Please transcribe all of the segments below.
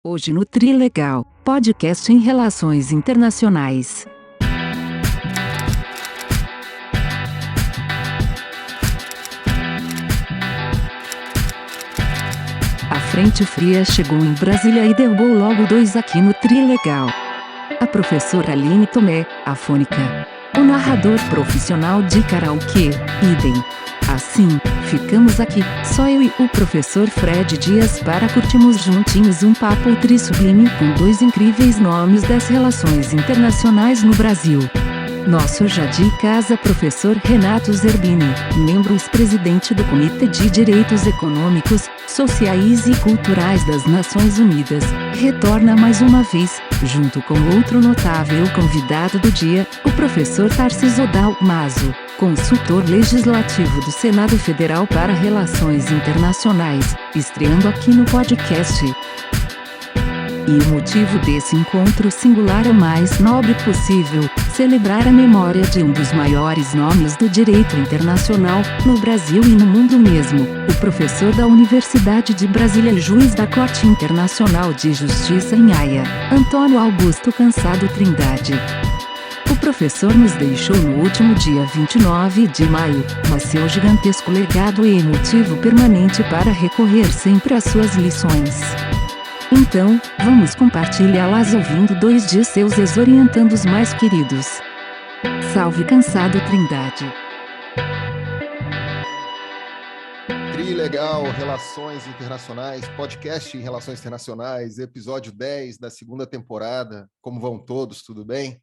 Hoje no Trilegal, podcast em Relações Internacionais. A frente fria chegou em Brasília e derrubou logo dois aqui no Trilegal. A professora Aline Tomé, a fônica. O narrador profissional de karaokê, idem. Assim, ficamos aqui, só eu e o professor Fred Dias para curtirmos juntinhos um papo tri-sublime com dois incríveis nomes das relações internacionais no Brasil. Nosso já de casa professor Renato Zerbini, membro ex-presidente do Comitê de Direitos Econômicos, Sociais e Culturais das Nações Unidas, retorna mais uma vez, junto com outro notável convidado do dia, o professor Tarcísio Dalmaso, consultor legislativo do Senado Federal para Relações Internacionais, estreando aqui no podcast. E o motivo desse encontro singular é o mais nobre possível, celebrar a memória de um dos maiores nomes do direito internacional, no Brasil e no mundo mesmo, o professor da Universidade de Brasília e juiz da Corte Internacional de Justiça em Haia, Antônio Augusto Cansado Trindade. O professor nos deixou no último dia 29 de maio, mas seu gigantesco legado é motivo permanente para recorrer sempre às suas lições. Então, vamos compartilhá-las ouvindo dois de seus ex-orientandos mais queridos. Salve Cansado Trindade! Trilegal, Relações Internacionais, podcast em Relações Internacionais, episódio 10 da segunda temporada. Como vão todos, tudo bem?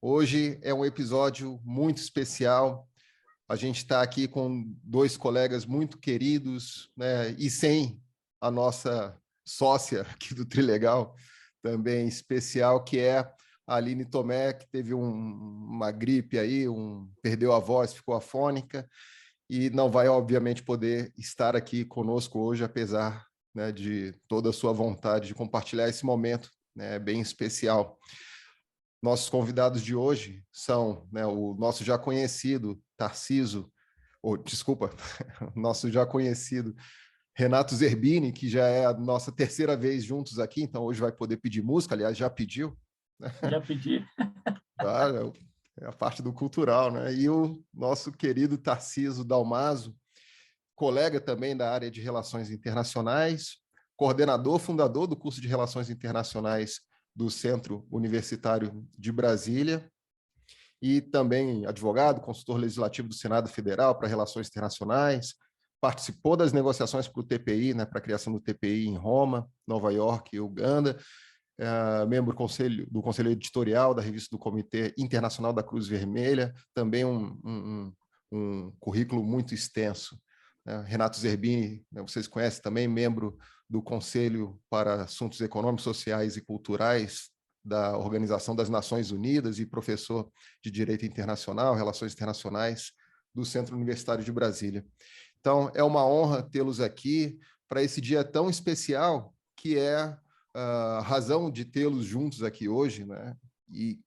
Hoje é um episódio muito especial. A gente está aqui com dois colegas muito queridos, né? E sem a nossa sócia aqui do Trilegal, também especial, que é a Aline Tomé, que teve uma gripe aí, perdeu a voz, ficou afônica, e não vai, obviamente, poder estar aqui conosco hoje, apesar, né, de toda a sua vontade de compartilhar esse momento, né, bem especial. Nossos convidados de hoje são, né, o nosso já conhecido nosso já conhecido Renato Zerbini, que já é a nossa terceira vez juntos aqui, então hoje vai poder pedir música, aliás, já pediu. Já pedi. Claro, é a parte do cultural, né? E o nosso querido Tarcísio Dalmaso, colega também da área de Relações Internacionais, coordenador, fundador do curso de Relações Internacionais do Centro Universitário de Brasília, e também advogado, consultor legislativo do Senado Federal para Relações Internacionais, participou das negociações para o TPI, né, para a criação do TPI em Roma, Nova York e Uganda, membro do Conselho Editorial da revista do Comitê Internacional da Cruz Vermelha, também um currículo muito extenso. Renato Zerbini, né, vocês conhecem também, membro do Conselho para Assuntos Econômicos, Sociais e Culturais da Organização das Nações Unidas e professor de Direito Internacional, Relações Internacionais do Centro Universitário de Brasília. Então, é uma honra tê-los aqui para esse dia tão especial, que é a razão de tê-los juntos aqui hoje, né? E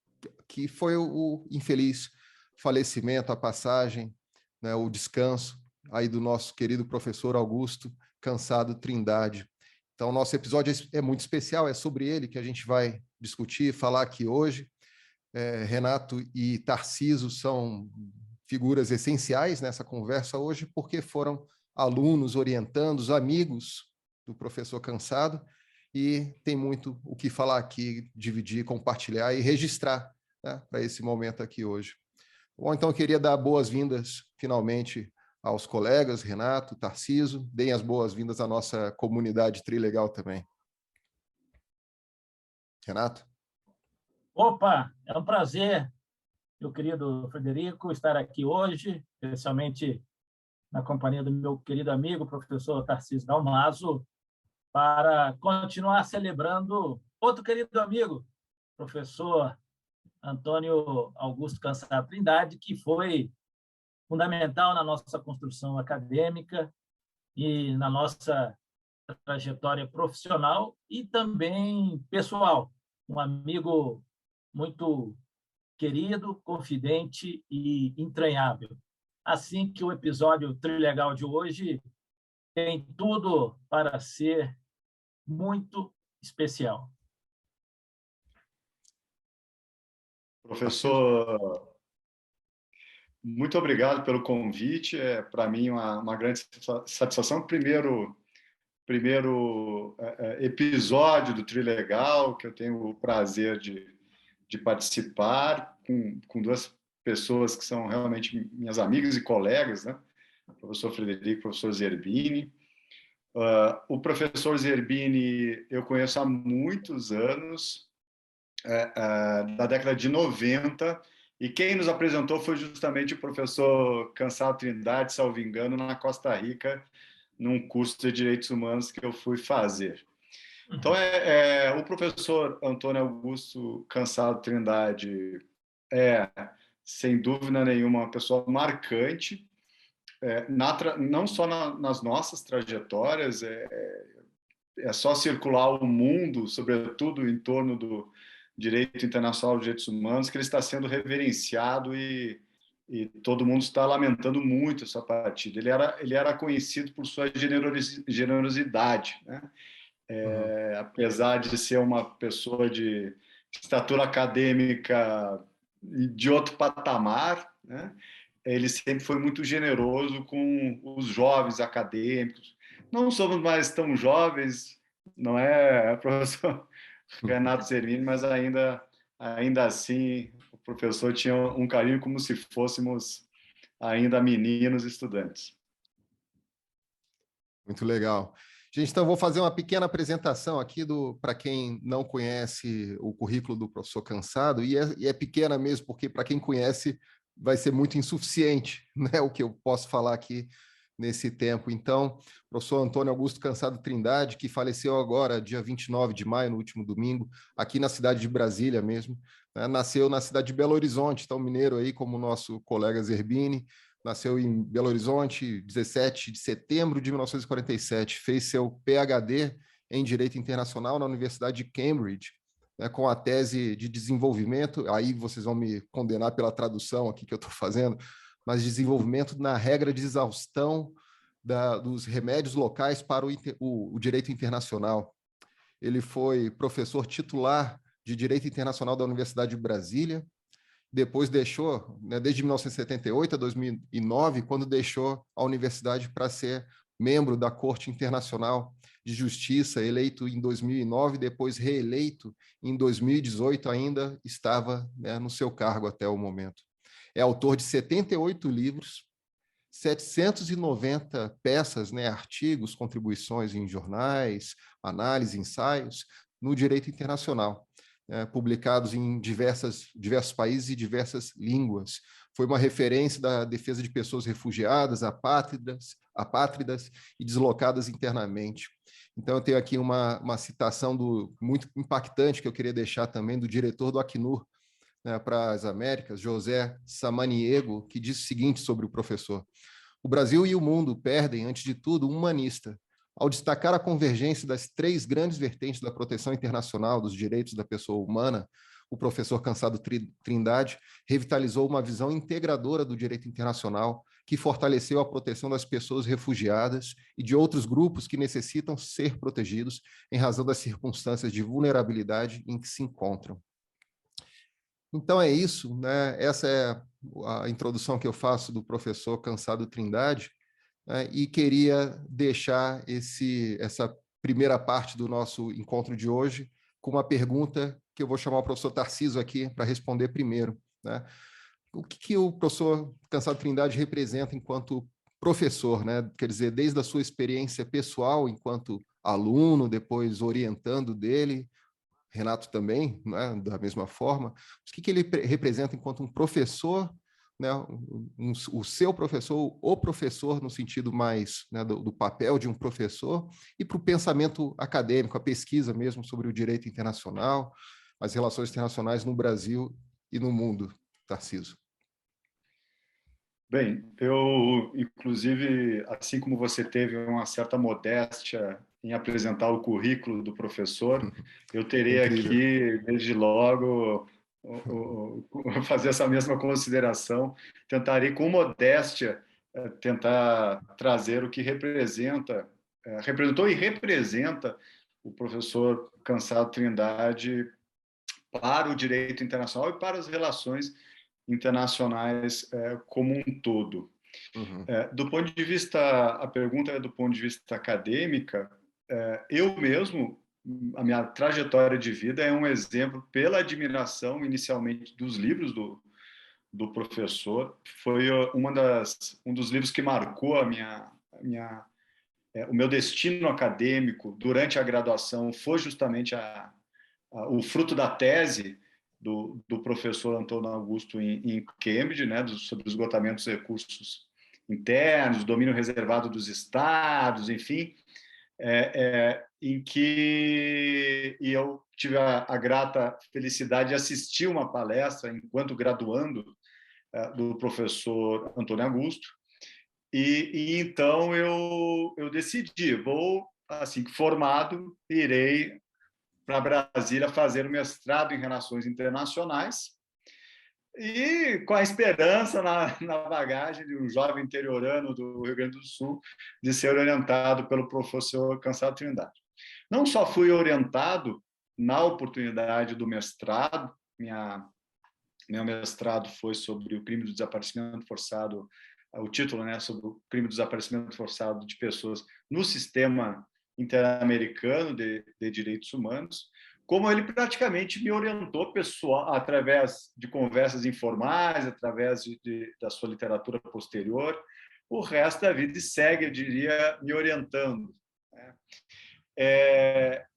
que foi o infeliz falecimento, a passagem, né? O descanso aí do nosso querido professor Augusto Cansado Trindade. Então, nosso episódio é muito especial, é sobre ele que a gente vai discutir, falar aqui hoje. Renato e Tarcísio são figuras essenciais nessa conversa hoje, porque foram alunos, orientandos, amigos do professor Cansado, e tem muito o que falar aqui, dividir, compartilhar e registrar, né, para esse momento aqui hoje. Bom, então eu queria dar boas-vindas, finalmente, aos colegas, Renato, Tarcísio, deem as boas-vindas à nossa comunidade Trilegal também. Renato? Opa, é um prazer, meu querido Frederico, estar aqui hoje, especialmente na companhia do meu querido amigo, professor Tarcísio Dalmaso, para continuar celebrando outro querido amigo, professor Antônio Augusto Cansado Trindade, que foi fundamental na nossa construção acadêmica e na nossa trajetória profissional e também pessoal. Um amigo muito querido, confidente e entranhável. Assim que o episódio Trilegal de hoje tem tudo para ser muito especial. Professor, muito obrigado pelo convite. É, para mim, uma grande satisfação. Primeiro episódio do Trilegal, que eu tenho o prazer de participar com duas pessoas que são realmente minhas amigas e colegas, né? O professor Frederico e o professor Zerbini. O professor Zerbini eu conheço há muitos anos, da década de 90, e quem nos apresentou foi justamente o professor Cansado Trindade, salvo engano, na Costa Rica, num curso de Direitos Humanos que eu fui fazer. Então, o professor Antônio Augusto Cansado Trindade é, sem dúvida nenhuma, uma pessoa marcante, não só nas nossas trajetórias, é só circular o mundo, sobretudo em torno do direito internacional dos direitos humanos, que ele está sendo reverenciado e todo mundo está lamentando muito essa partida. Ele era conhecido por sua generosidade, né? Apesar de ser uma pessoa de estatura acadêmica de outro patamar, né? Ele sempre foi muito generoso com os jovens acadêmicos. Não somos mais tão jovens, não é, professor Renato Zerbini, mas ainda assim o professor tinha um carinho como se fôssemos ainda meninos estudantes. Muito legal. Gente, então vou fazer uma pequena apresentação aqui para quem não conhece o currículo do professor Cansado, e é pequena mesmo, porque para quem conhece vai ser muito insuficiente, né, o que eu posso falar aqui nesse tempo. Então, o professor Antônio Augusto Cansado Trindade, que faleceu agora, dia 29 de maio, no último domingo, aqui na cidade de Brasília mesmo, né, nasceu na cidade de Belo Horizonte, então mineiro aí, como o nosso colega Zerbini, nasceu em Belo Horizonte, 17 de setembro de 1947, fez seu PhD em Direito Internacional na Universidade de Cambridge, né, com a tese de desenvolvimento, aí vocês vão me condenar pela tradução aqui que eu estou fazendo, mas desenvolvimento na regra de exaustão dos remédios locais para o direito internacional. Ele foi professor titular de Direito Internacional da Universidade de Brasília, depois deixou, né, desde 1978 a 2009, quando deixou a universidade para ser membro da Corte Internacional de Justiça, eleito em 2009, depois reeleito em 2018, ainda estava, né, no seu cargo até o momento. É autor de 78 livros, 790 peças, né, artigos, contribuições em jornais, análise, ensaios, no direito internacional, publicados em diversos países e diversas línguas. Foi uma referência da defesa de pessoas refugiadas, apátridas e deslocadas internamente. Então, eu tenho aqui uma citação muito impactante que eu queria deixar também do diretor do Acnur, né, para as Américas, José Samaniego, que diz o seguinte sobre o professor: o Brasil e o mundo perdem, antes de tudo, um humanista. Ao destacar a convergência das três grandes vertentes da proteção internacional dos direitos da pessoa humana, o professor Cansado Trindade revitalizou uma visão integradora do direito internacional que fortaleceu a proteção das pessoas refugiadas e de outros grupos que necessitam ser protegidos em razão das circunstâncias de vulnerabilidade em que se encontram. Então é isso, né? Essa é a introdução que eu faço do professor Cansado Trindade, né? E queria deixar essa primeira parte do nosso encontro de hoje com uma pergunta que eu vou chamar o professor Tarcísio aqui para responder primeiro, né? O que o professor Cansado Trindade representa enquanto professor, né? Quer dizer, desde a sua experiência pessoal enquanto aluno, depois orientando dele, Renato também, né, da mesma forma, o que ele representa enquanto um professor, né, o seu professor, o professor no sentido mais, né, do papel de um professor, e para o pensamento acadêmico, a pesquisa mesmo sobre o direito internacional, as relações internacionais no Brasil e no mundo, Tarcísio. Bem, eu, inclusive, assim como você teve uma certa modéstia em apresentar o currículo do professor, eu terei aqui, desde logo, fazer essa mesma consideração. Tentarei, com modéstia, tentar trazer o que representou e representa o professor Cansado Trindade para o direito internacional e para as relações internacionais como um todo. Uhum. Do ponto de vista, a pergunta é do ponto de vista acadêmica, eu mesmo, a minha trajetória de vida é um exemplo pela admiração inicialmente dos livros do professor. Foi um dos livros que marcou o meu destino acadêmico durante a graduação, foi justamente o fruto da tese do professor Antônio Augusto em Cambridge, né, sobre o esgotamento dos recursos internos, domínio reservado dos estados, enfim, em que eu tive a grata felicidade de assistir uma palestra enquanto graduando do professor Antônio Augusto, e então eu decidi, assim que formado, irei para Brasília fazer o mestrado em Relações Internacionais, e com a esperança na bagagem de um jovem interiorano do Rio Grande do Sul de ser orientado pelo professor Cansado Trindade. Não só fui orientado na oportunidade do mestrado, meu mestrado foi sobre o crime do desaparecimento forçado, o título, né, sobre o crime do desaparecimento forçado de pessoas no sistema interamericano de direitos humanos, como ele praticamente me orientou pessoal através de conversas informais, através da sua literatura posterior, o resto da vida segue, eu diria, me orientando.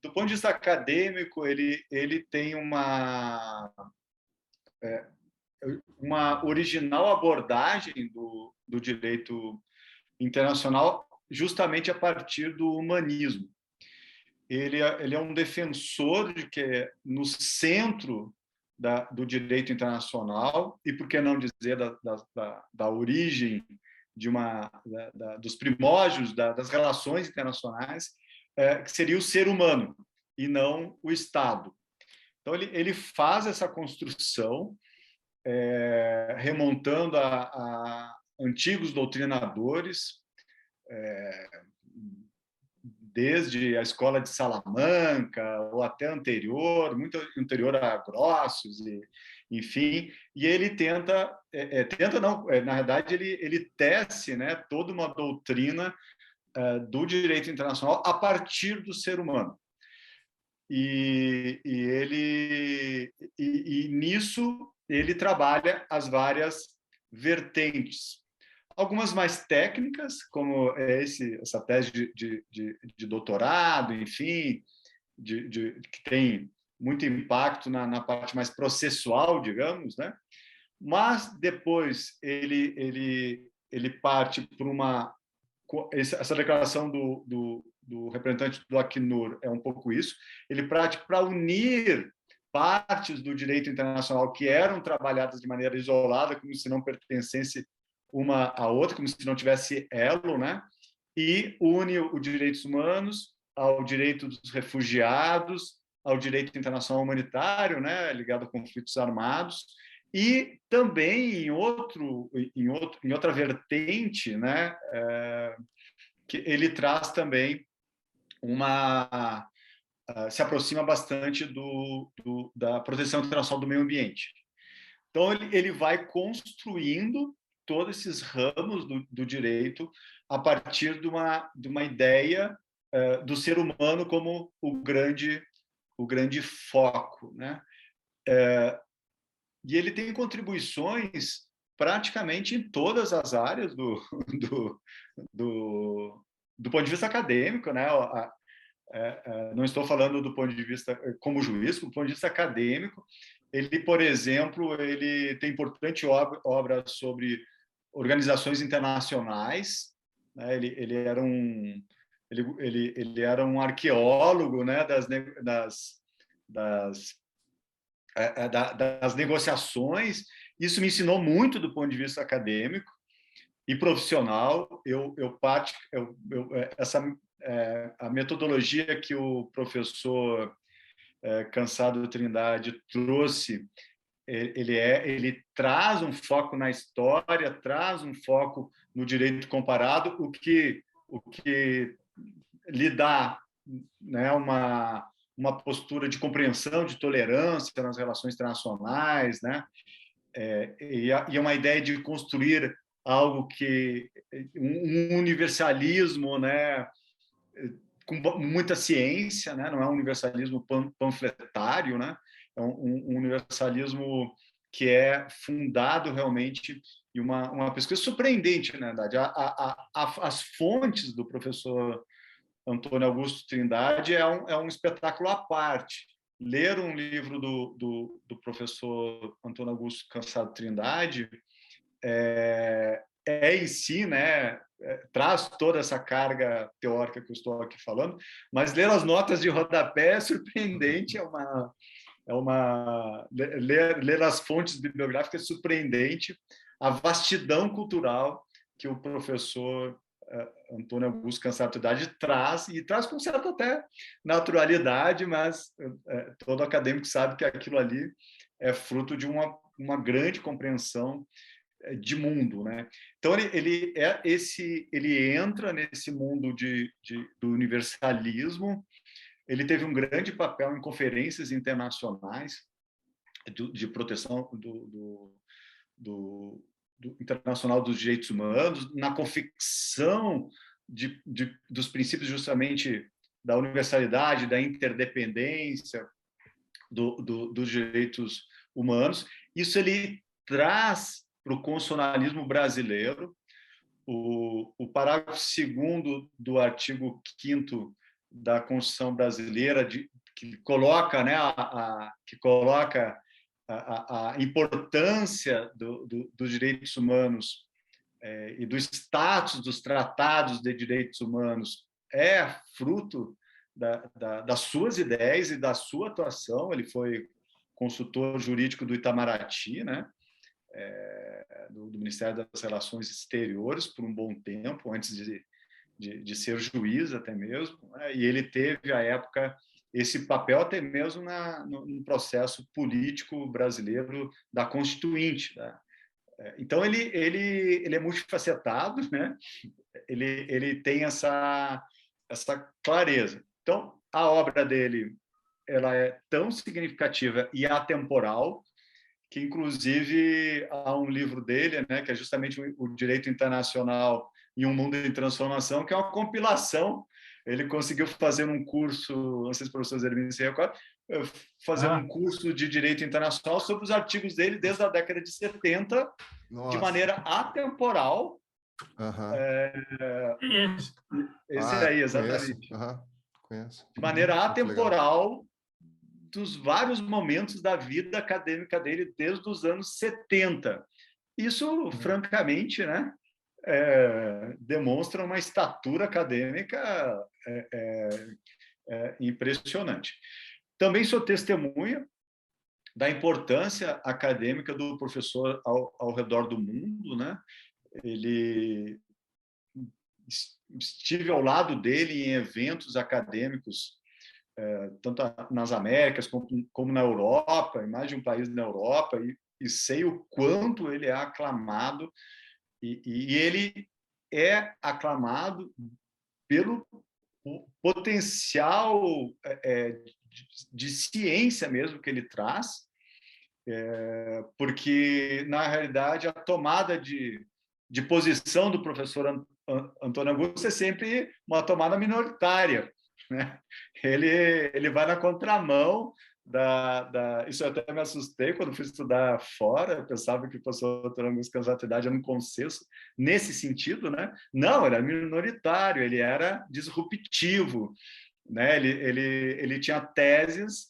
Do ponto de vista acadêmico, ele tem uma original abordagem do direito internacional justamente a partir do humanismo. Ele é um defensor de que no centro do direito internacional, e por que não dizer da origem dos primórdios das relações internacionais, que seria o ser humano e não o Estado. Então ele faz essa construção remontando a antigos doutrinadores, desde a escola de Salamanca ou até anterior, muito anterior a Grossos, enfim, e ele tenta não, na verdade ele tece, né, toda uma doutrina do direito internacional a partir do ser humano. E nisso ele trabalha as várias vertentes. Algumas mais técnicas, como essa tese de doutorado, enfim, que tem muito impacto na parte mais processual, digamos, né? Mas depois ele parte para essa declaração do representante do Acnur é um pouco isso. Ele parte para unir partes do direito internacional que eram trabalhadas de maneira isolada, como se não pertencesse uma à outra, como se não tivesse elo, né? E une os direitos humanos ao direito dos refugiados, ao direito internacional humanitário, né, ligado a conflitos armados, e também em outra vertente, né, que ele traz também se aproxima bastante da proteção internacional do meio ambiente. Então ele vai construindo todos esses ramos do direito a partir de uma ideia do ser humano como o grande foco, né? E ele tem contribuições praticamente em todas as áreas do ponto de vista acadêmico, né? Não estou falando do ponto de vista como juiz, do ponto de vista acadêmico. Ele, por exemplo, ele tem importante obra sobre organizações internacionais, né? Ele era um arqueólogo, né, das negociações. Isso me ensinou muito do ponto de vista acadêmico e profissional. A metodologia que o professor Cansado Trindade trouxe, ele traz um foco na história, traz um foco no direito comparado, o que lhe dá né, uma postura de compreensão, de tolerância nas relações internacionais, né? E é uma ideia de construir algo que um universalismo, né, com muita ciência, né? Não é um universalismo panfletário, né? É um universalismo que é fundado realmente em uma pesquisa surpreendente, na verdade. As fontes do professor Antônio Augusto Trindade é um espetáculo à parte. Ler um livro do professor Antônio Augusto Cansado Trindade em si, né, traz toda essa carga teórica que eu estou aqui falando, mas ler as notas de rodapé é surpreendente, ler as fontes bibliográficas é surpreendente, a vastidão cultural que o professor Antônio Augusto Cansado Trindade traz, e traz com certa até naturalidade, mas todo acadêmico sabe que aquilo ali é fruto de uma grande compreensão de mundo, né? Então ele entra nesse mundo do universalismo. Ele teve um grande papel em conferências internacionais de proteção do internacional dos direitos humanos, na confecção dos princípios justamente da universalidade, da interdependência dos direitos humanos. Isso ele traz para o constitucionalismo brasileiro. O parágrafo 2º do artigo 5º da Constituição brasileira, que coloca, né, a importância dos direitos humanos e do status dos tratados de direitos humanos, é fruto das suas ideias e da sua atuação. Ele foi consultor jurídico do Itamaraty, né? Do Ministério das Relações Exteriores por um bom tempo, antes de ser juiz até mesmo, né? E ele teve, à época, esse papel até mesmo no processo político brasileiro da Constituinte, né? Então, ele é multifacetado, né? Ele tem essa clareza. Então, a obra dele ela é tão significativa e atemporal que, inclusive, há um livro dele, né, que é justamente o Direito Internacional em um Mundo em Transformação, que é uma compilação. Ele conseguiu fazer um curso, não sei se o professor Zermini se recorda, fazer um curso de Direito Internacional sobre os artigos dele desde a década de 70, Nossa. De maneira atemporal. Esse aí, exatamente. Conheço. De maneira atemporal, dos vários momentos da vida acadêmica dele desde os anos 70. Isso, francamente, né, demonstra uma estatura acadêmica impressionante. Também sou testemunha da importância acadêmica do professor ao redor do mundo, né? Estive ao lado dele em eventos acadêmicos, tanto nas Américas como na Europa, em mais de um país na Europa, e sei o quanto ele é aclamado, e ele é aclamado pelo potencial de ciência mesmo que ele traz, porque, na realidade, a tomada de posição do professor Antônio Augusto é sempre uma tomada minoritária, né? Ele vai na contramão isso eu até me assustei quando fui estudar fora. Eu pensava que o professor Antônio Augusto Cansado Trindade era um consenso nesse sentido, né? Não, ele era minoritário, ele era disruptivo, né? Ele tinha teses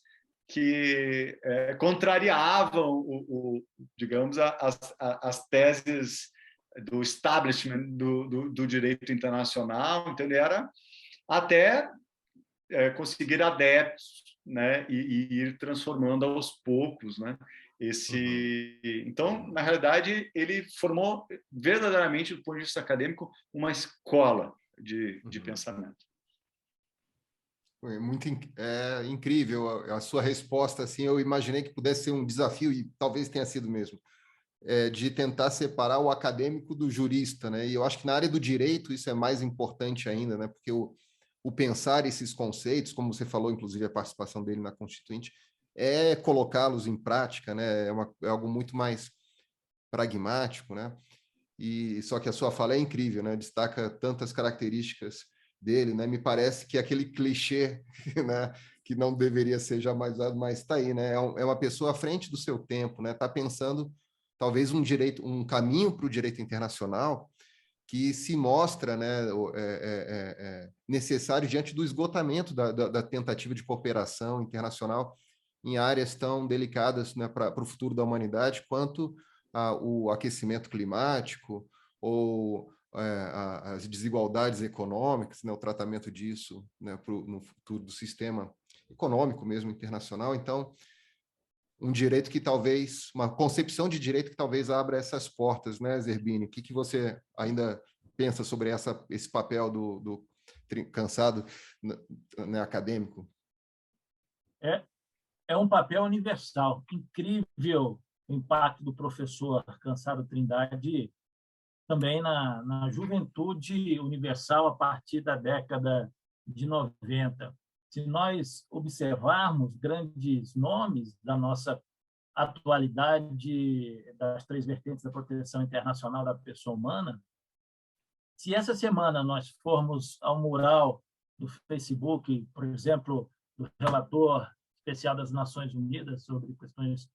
que contrariavam digamos, as teses do establishment do direito internacional. Então, ele era até conseguir adeptos, né, e ir transformando aos poucos, né, Então, na realidade, ele formou verdadeiramente, do ponto de vista acadêmico, uma escola de pensamento. Foi muito incrível a sua resposta. Assim, eu imaginei que pudesse ser um desafio, e talvez tenha sido mesmo, de tentar separar o acadêmico do jurista, né? E eu acho que na área do direito isso é mais importante ainda, né? Porque o pensar esses conceitos, como você falou, inclusive a participação dele na Constituinte, é colocá-los em prática, né? É algo muito mais pragmático, né? E só que a sua fala é incrível, né? Destaca tantas características dele, né? Me parece que aquele clichê, né, que não deveria ser jamais usado, mas está aí, né? É uma pessoa à frente do seu tempo, né? Está pensando talvez um caminho para o direito internacional que se mostra, né, necessário diante do esgotamento da tentativa de cooperação internacional em áreas tão delicadas, né, para o futuro da humanidade, quanto o aquecimento climático ou as desigualdades econômicas, né, o tratamento disso, né, no futuro do sistema econômico mesmo internacional. Então, uma concepção de direito que talvez abra essas portas, né, Zerbini? O que você ainda pensa sobre esse papel do cansado, né, acadêmico? É um papel universal. Incrível o impacto do professor Cansado Trindade também na juventude universal a partir da década de 90. Se nós observarmos grandes nomes da nossa atualidade das 3 vertentes da proteção internacional da pessoa humana, se essa semana nós formos ao mural do Facebook, por exemplo, do relator especial das Nações Unidas sobre questões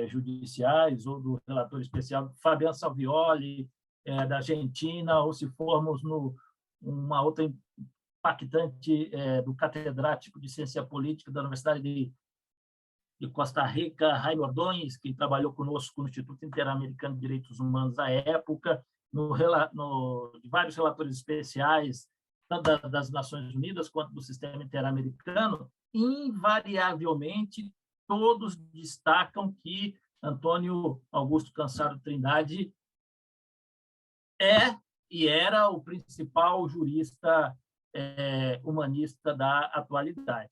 judiciais, ou do relator especial Fabiano Salvioli, da Argentina, ou se formos uma outra impactante do catedrático de Ciência Política da Universidade de Costa Rica, Jaime Ordóñez, que trabalhou conosco no Instituto Interamericano de Direitos Humanos à época, de vários relatores especiais, tanto das Nações Unidas quanto do sistema interamericano, invariavelmente todos destacam que Antônio Augusto Cansado Trindade é e era o principal jurista humanista da atualidade.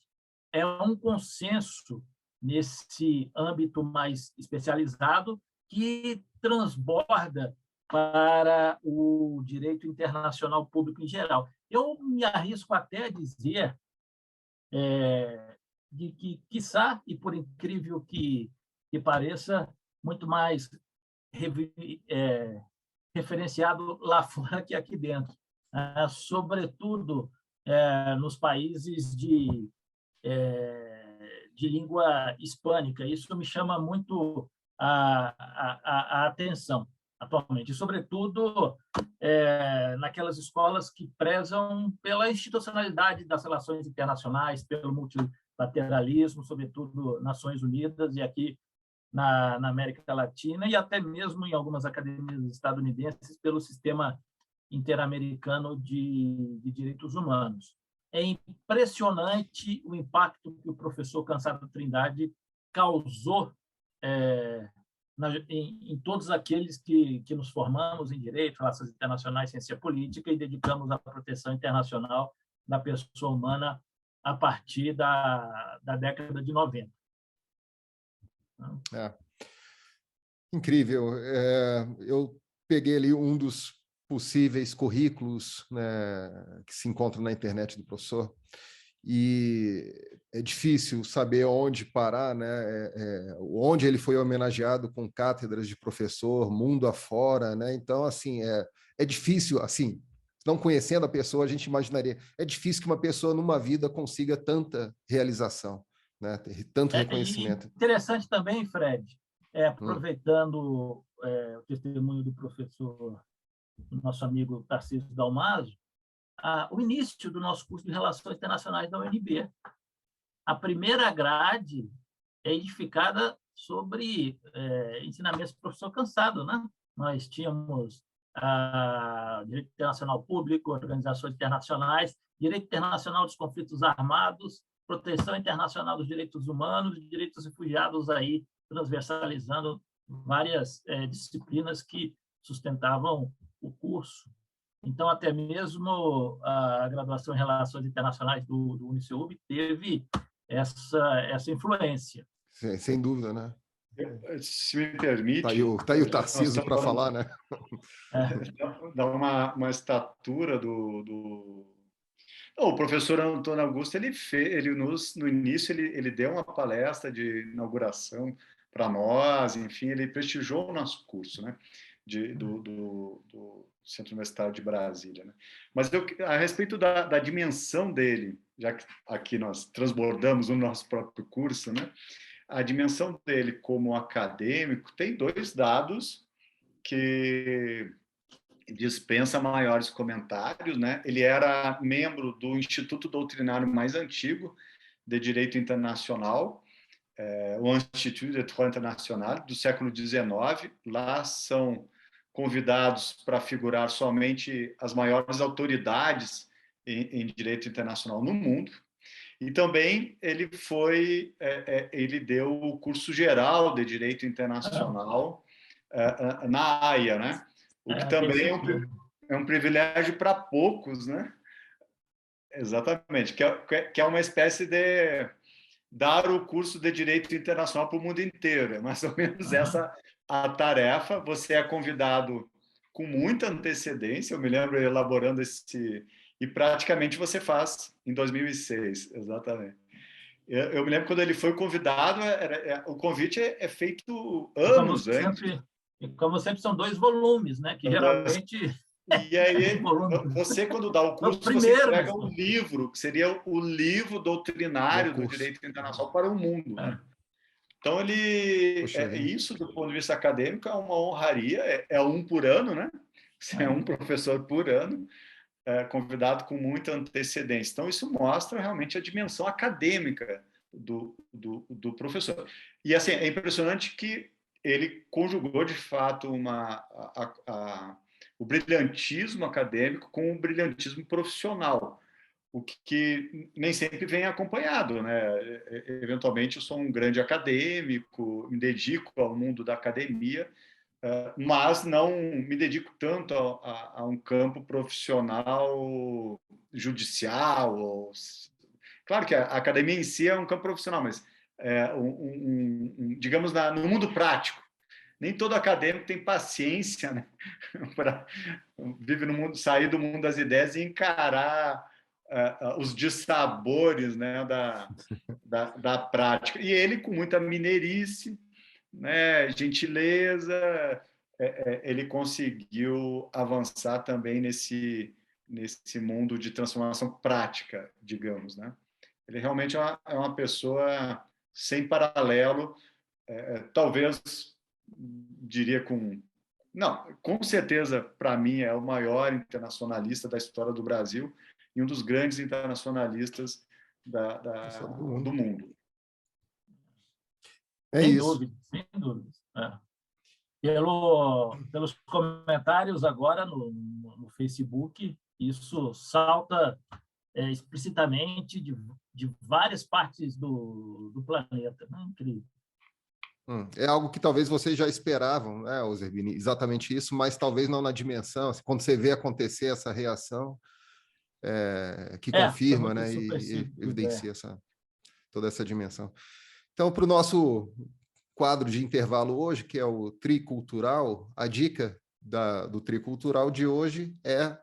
É um consenso nesse âmbito mais especializado que transborda para o direito internacional público em geral. Eu me arrisco até a dizer de que, quiçá, e por incrível que pareça, muito mais referenciado lá fora que aqui dentro, sobretudo nos países de língua hispânica. Isso me chama muito a atenção atualmente, e, sobretudo, naquelas escolas que prezam pela institucionalidade das relações internacionais, pelo multilateralismo, sobretudo Nações Unidas, e aqui na América Latina, e até mesmo em algumas academias estadunidenses, pelo sistema interamericano de direitos humanos. É impressionante o impacto que o professor Cansado Trindade causou em todos aqueles que nos formamos em Direito, Relações Internacionais, Ciência Política e dedicamos à proteção internacional da pessoa humana a partir da década de 90. Incrível. Eu peguei ali um dos possíveis currículos, né, que se encontram na internet do professor, e é difícil saber onde parar, né? Onde ele foi homenageado com cátedras de professor, mundo afora, né? Então, assim, é difícil, assim, não conhecendo a pessoa, a gente imaginaria, é difícil que uma pessoa numa vida consiga tanta realização, né? Tanto reconhecimento. Interessante também, Fred, aproveitando o testemunho do professor, do nosso amigo Tarcísio Dalmaso, o início do nosso curso de Relações Internacionais da UNB. A primeira grade é edificada sobre ensinamentos do professor Cansado, né? Nós tínhamos Direito Internacional Público, Organizações Internacionais, Direito Internacional dos Conflitos Armados, Proteção Internacional dos Direitos Humanos e Direitos Refugiados, aí transversalizando várias disciplinas que sustentavam o curso. Então, até mesmo a graduação em Relações Internacionais do UniCeub teve essa influência. Sem dúvida, né? Se me permite... Tá aí o Tarcísio para falar, né? Dá uma estatura do O professor Antônio Augusto, no início, ele deu uma palestra de inauguração para nós, enfim, ele prestigiou o nosso curso, né, do Centro Universitário de Brasília, né? Mas a respeito da dimensão dele, já que aqui nós transbordamos o nosso próprio curso, né, a dimensão dele como acadêmico tem 2 dados que dispensa maiores comentários, né? Ele era membro do Instituto Doutrinário mais antigo de Direito Internacional, o Institut de Droit International, do século XIX. Lá são convidados para figurar somente as maiores autoridades em direito internacional no mundo. E também ele deu o curso geral de Direito Internacional na AIA, né? O que também é um privilégio para poucos, né? Exatamente, que é uma espécie de dar o curso de Direito Internacional para o mundo inteiro. É mais ou menos essa a tarefa. Você é convidado com muita antecedência, eu me lembro elaborando e praticamente você faz em 2006, exatamente. Eu me lembro quando ele foi convidado, o convite é feito anos antes. Como sempre, são 2 volumes, né? Que geralmente... E aí, você, quando dá o curso, você entrega um livro, que seria o livro doutrinário do direito internacional para o mundo. Né? Então, isso, do ponto de vista acadêmico, é uma honraria, é um por ano, né? Você é um professor por ano, convidado com muita antecedência. Então, isso mostra realmente a dimensão acadêmica do professor. E, assim, é impressionante que ele conjugou, de fato, o brilhantismo acadêmico com o brilhantismo profissional, o que nem sempre vem acompanhado, né? Eventualmente, eu sou um grande acadêmico, me dedico ao mundo da academia, mas não me dedico tanto a um campo profissional judicial. Claro que a academia em si é um campo profissional, mas digamos, no mundo prático. Nem todo acadêmico tem paciência, né, para sair do mundo das ideias e encarar os dissabores, né, da prática. E ele, com muita mineirice, né, gentileza, ele conseguiu avançar também nesse mundo de transformação prática, digamos, né? Ele realmente é uma pessoa sem paralelo, talvez diria com certeza, para mim, é o maior internacionalista da história do Brasil e um dos grandes internacionalistas do mundo. Sem dúvida. Pelos comentários agora no Facebook, isso salta explicitamente de várias partes do planeta. Né? Incrível. É algo que talvez vocês já esperavam, né, Zerbini? Exatamente isso, mas talvez não na dimensão. Quando você vê acontecer essa reação, que confirma, né, e evidencia toda essa dimensão. Então, para o nosso quadro de intervalo hoje, que é o Tricultural, a dica do Tricultural de hoje é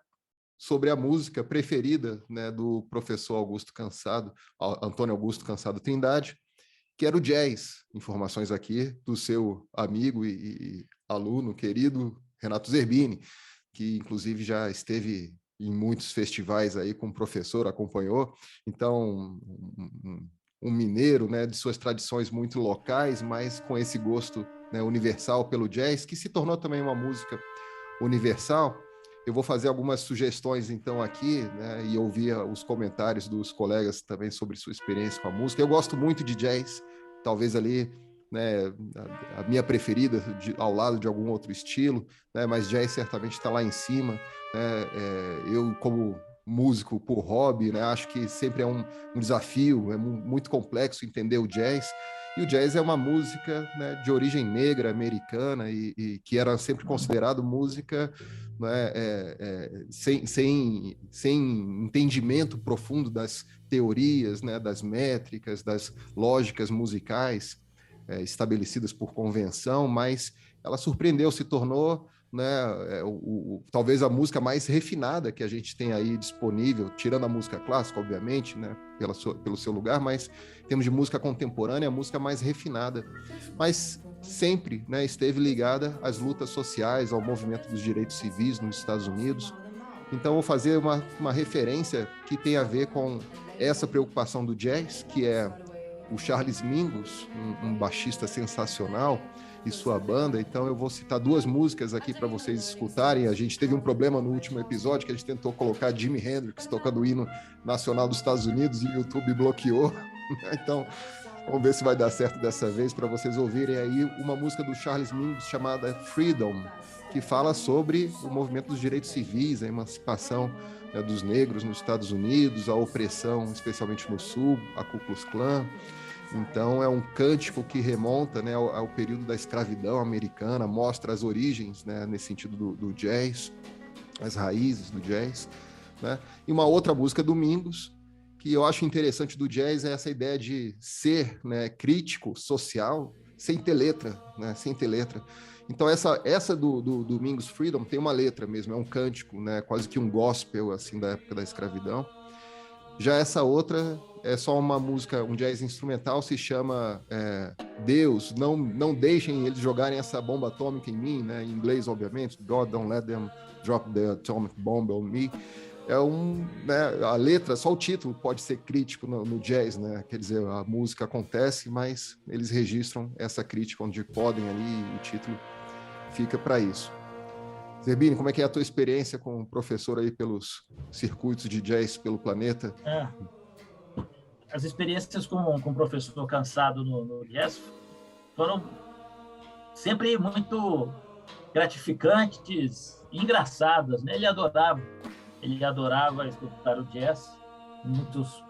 sobre a música preferida, né, do professor Antônio Augusto Cansado Trindade, que era o jazz. Informações aqui do seu amigo e aluno querido Renato Zerbini, que inclusive já esteve em muitos festivais aí como professor, acompanhou. Então, um mineiro, né, de suas tradições muito locais, mas com esse gosto, né, universal pelo jazz, que se tornou também uma música universal. Eu vou fazer algumas sugestões, então, aqui, né, e ouvir os comentários dos colegas também sobre sua experiência com a música. Eu gosto muito de jazz, talvez ali, né, a minha preferida, ao lado de algum outro estilo, né, mas jazz certamente está lá em cima. Né, eu, como músico por hobby, né, acho que sempre é um desafio, é muito complexo entender o jazz. E o jazz é uma música, né, de origem negra, americana, e que era sempre considerado música, né, sem entendimento profundo das teorias, né, das métricas, das lógicas musicais estabelecidas por convenção, mas ela surpreendeu, se tornou né, talvez a música mais refinada que a gente tem aí disponível, tirando a música clássica, obviamente, né, pelo seu lugar, mas em termos de música contemporânea, a música mais refinada, mas sempre, né, esteve ligada às lutas sociais, ao movimento dos direitos civis nos Estados Unidos. Então, vou fazer uma referência que tem a ver com essa preocupação do jazz, que é o Charles Mingus, um baixista sensacional, e sua banda. Então eu vou citar 2 músicas aqui para vocês escutarem. A gente teve um problema no último episódio, que a gente tentou colocar Jimi Hendrix tocando o hino nacional dos Estados Unidos e o YouTube bloqueou. Então vamos ver se vai dar certo dessa vez, para vocês ouvirem aí uma música do Charles Mingus chamada Freedom, que fala sobre o movimento dos direitos civis, a emancipação, né, dos negros nos Estados Unidos, a opressão, especialmente no Sul, a Ku Klux Klan. Então, é um cântico que remonta, né, ao período da escravidão americana, mostra as origens, né, nesse sentido do jazz, as raízes do jazz, né? E uma outra música do Mingus, que eu acho interessante do jazz, é essa ideia de ser, né, crítico, social, sem ter letra, né, sem ter letra. Então, essa do Mingus Freedom tem uma letra mesmo, é um cântico, né, quase que um gospel, assim, da época da escravidão. Já essa outra é só uma música, um jazz instrumental, se chama Deus, não deixem eles jogarem essa bomba atômica em mim, né? Em inglês, obviamente, God don't let them drop the atomic bomb on me. Né, a letra, só o título pode ser crítico no jazz, né? Quer dizer, a música acontece, mas eles registram essa crítica onde podem ali, e o título fica para isso. Zerbini, como é que é a tua experiência com o professor aí pelos circuitos de jazz pelo planeta? As experiências com o professor Cansado no jazz foram sempre muito gratificantes e engraçadas, né? Ele adorava escutar o jazz. Em muitos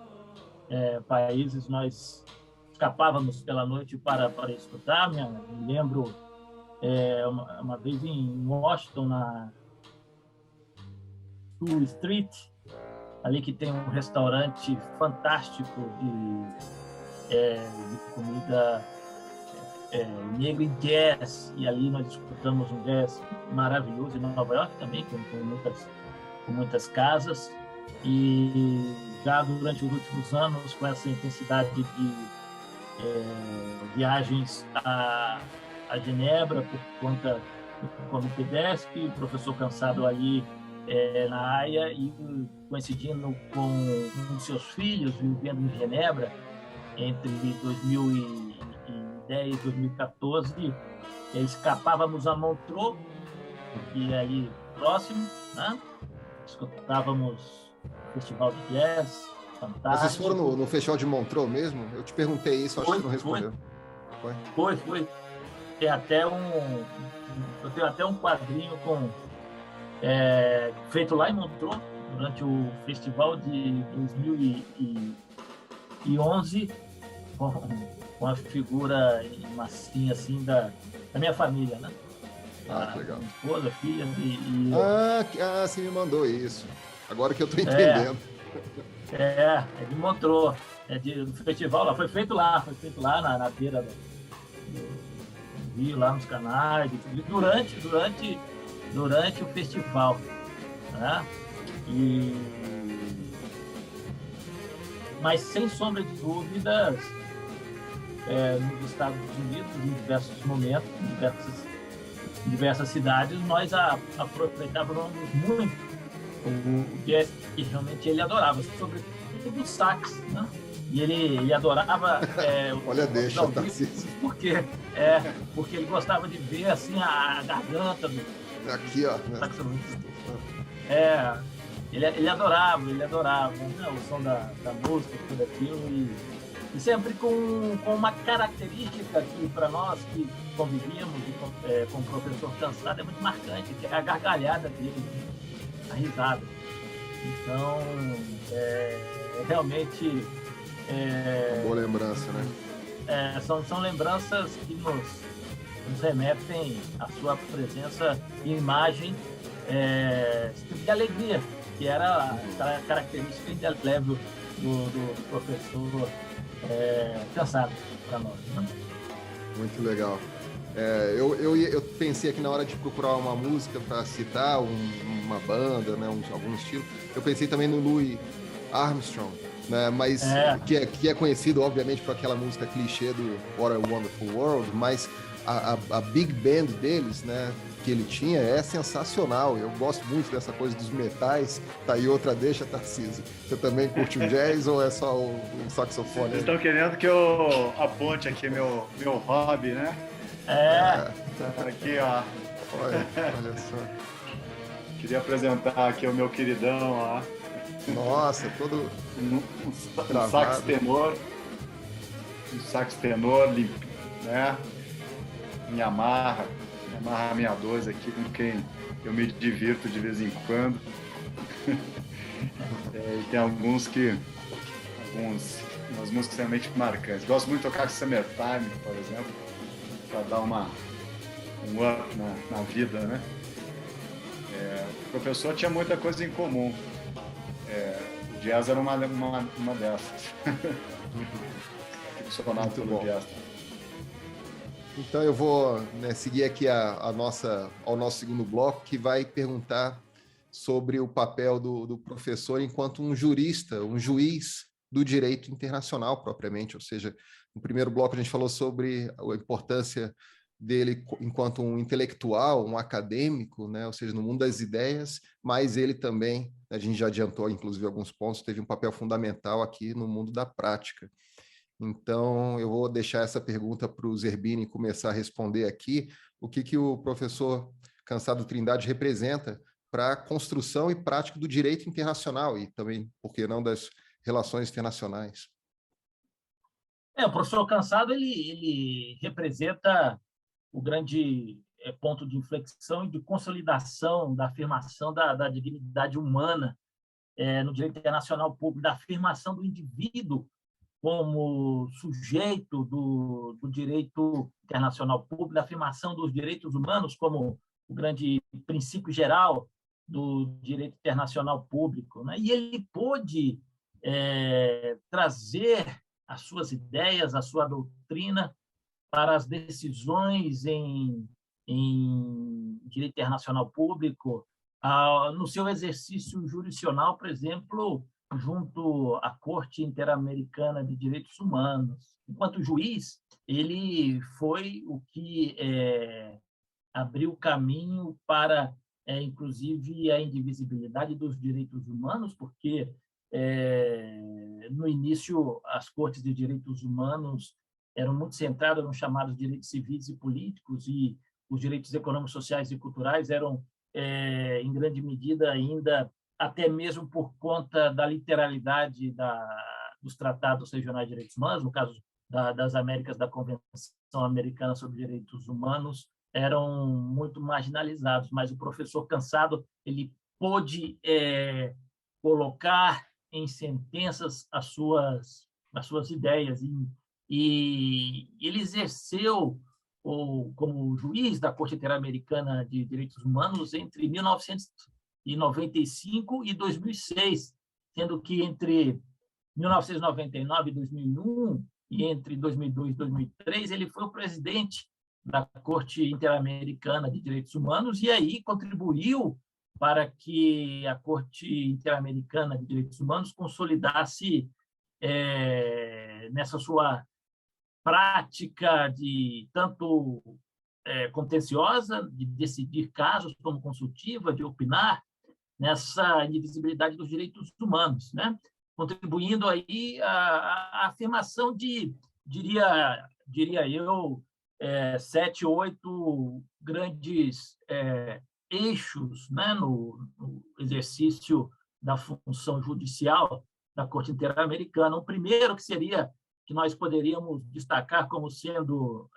países nós escapávamos pela noite para escutar. Me lembro uma vez em Washington, na Sul Street, ali que tem um restaurante fantástico de comida negra e jazz, e ali nós escutamos um jazz maravilhoso. Em Nova York também, com muitas casas, e já durante os últimos anos, com essa intensidade de viagens a Genebra, por conta do Comitê DESC, o professor Cansado ali na Haia, e coincidindo com um de seus filhos vivendo em Genebra entre 2010 e 2014, escapávamos a Montreux, que é ali próximo, né? Escutávamos o Festival de Jazz, fantástico. Vocês foram no Festival de Montreux mesmo? Eu te perguntei isso, acho que você não respondeu. Foi. Eu tenho até um quadrinho feito lá em Montreux, durante o festival de 2011, com a figura em massinha assim da minha família, né? Que legal. Minha esposa, filha e... Você me mandou isso. Agora que eu tô entendendo. Ele mostrou. Do festival lá. Foi feito lá na beira do rio, lá nos canais, durante o festival, né? Mas sem sombra de dúvidas, nos Estados Unidos, em diversos momentos, em diversas cidades, nós aproveitávamos muito o jazz, que realmente ele adorava, sobretudo o sax, né? E ele adorava... Olha, deixa, Tarcísio. Por quê? Porque ele gostava de ver assim a garganta do... Aqui, ó. Saxofonista. Ele adorava, né, o som da música, tudo aquilo, e sempre com uma característica que, para nós que convivíamos com o professor Cansado, é muito marcante, que é a gargalhada dele, a risada. Então, realmente... Uma boa lembrança, né? São lembranças que nos remetem à sua presença e imagem de alegria, que era a característica indelével do professor Cansado para nós, né? Muito legal. Eu pensei aqui na hora de procurar uma música para citar uma banda, né, algum estilo. Eu pensei também no Louis Armstrong, né, mas que é conhecido, obviamente, por aquela música clichê do What a Wonderful World, mas a big band deles, né, que ele tinha é sensacional. Eu gosto muito dessa coisa dos metais. Tá aí outra deixa, Tarcísio. Você também curte o jazz ou é só o saxofone? Vocês estão querendo que eu aponte aqui meu hobby, né? Aqui, ó. Olha só. Queria apresentar aqui o meu queridão, ó. Nossa, todo um sax tenor. Um sax tenor limpo, né? Minha Yamaha 62 aqui, com quem eu me divirto de vez em quando. E tem umas músicas realmente marcantes. Gosto muito de tocar Summertime, por exemplo, para dar um up na vida, né? O professor tinha muita coisa em comum. O jazz era uma dessas. Funcionava pelo jazz. Então eu vou seguir aqui ao nosso segundo bloco, que vai perguntar sobre o papel do professor enquanto um jurista, um juiz do direito internacional propriamente. Ou seja, no primeiro bloco a gente falou sobre a importância dele enquanto um intelectual, um acadêmico, né? Ou seja, no mundo das ideias, mas ele também, a gente já adiantou inclusive alguns pontos, teve um papel fundamental aqui no mundo da prática. Então, eu vou deixar essa pergunta para o Zerbini começar a responder aqui, o que o professor Cansado Trindade representa para a construção e prática do direito internacional e também, por que não, das relações internacionais. O professor Cansado ele representa o grande ponto de inflexão e de consolidação da afirmação da dignidade humana no direito internacional público, da afirmação do indivíduo como sujeito do direito internacional público, da afirmação dos direitos humanos como o grande princípio geral do direito internacional público, né? E ele pôde trazer as suas ideias, a sua doutrina para as decisões em direito internacional público, no seu exercício jurisdicional, por exemplo, junto à Corte Interamericana de Direitos Humanos. Enquanto juiz, ele foi o que abriu caminho para, inclusive, a indivisibilidade dos direitos humanos, porque, no início, as Cortes de Direitos Humanos eram muito centradas nos chamados direitos civis e políticos, e os direitos econômicos, sociais e culturais eram, em grande medida, ainda até mesmo por conta da literalidade dos tratados regionais de direitos humanos, no caso das Américas, da Convenção Americana sobre Direitos Humanos, eram muito marginalizados. Mas o professor Cansado ele pôde colocar em sentenças as suas ideias, e ele exerceu como juiz da Corte Interamericana de Direitos Humanos entre 1995 e 2006, sendo que entre 1999 e 2001 e entre 2002 e 2003 ele foi o presidente da Corte Interamericana de Direitos Humanos e aí contribuiu para que a Corte Interamericana de Direitos Humanos consolidasse nessa sua prática de tanto contenciosa, de decidir casos, como consultiva, de opinar nessa indivisibilidade dos direitos humanos, né? Contribuindo aí a afirmação de, diria eu, 7, 8 grandes eixos, né, no exercício da função judicial da Corte Interamericana. O primeiro que seria que nós poderíamos destacar como sendo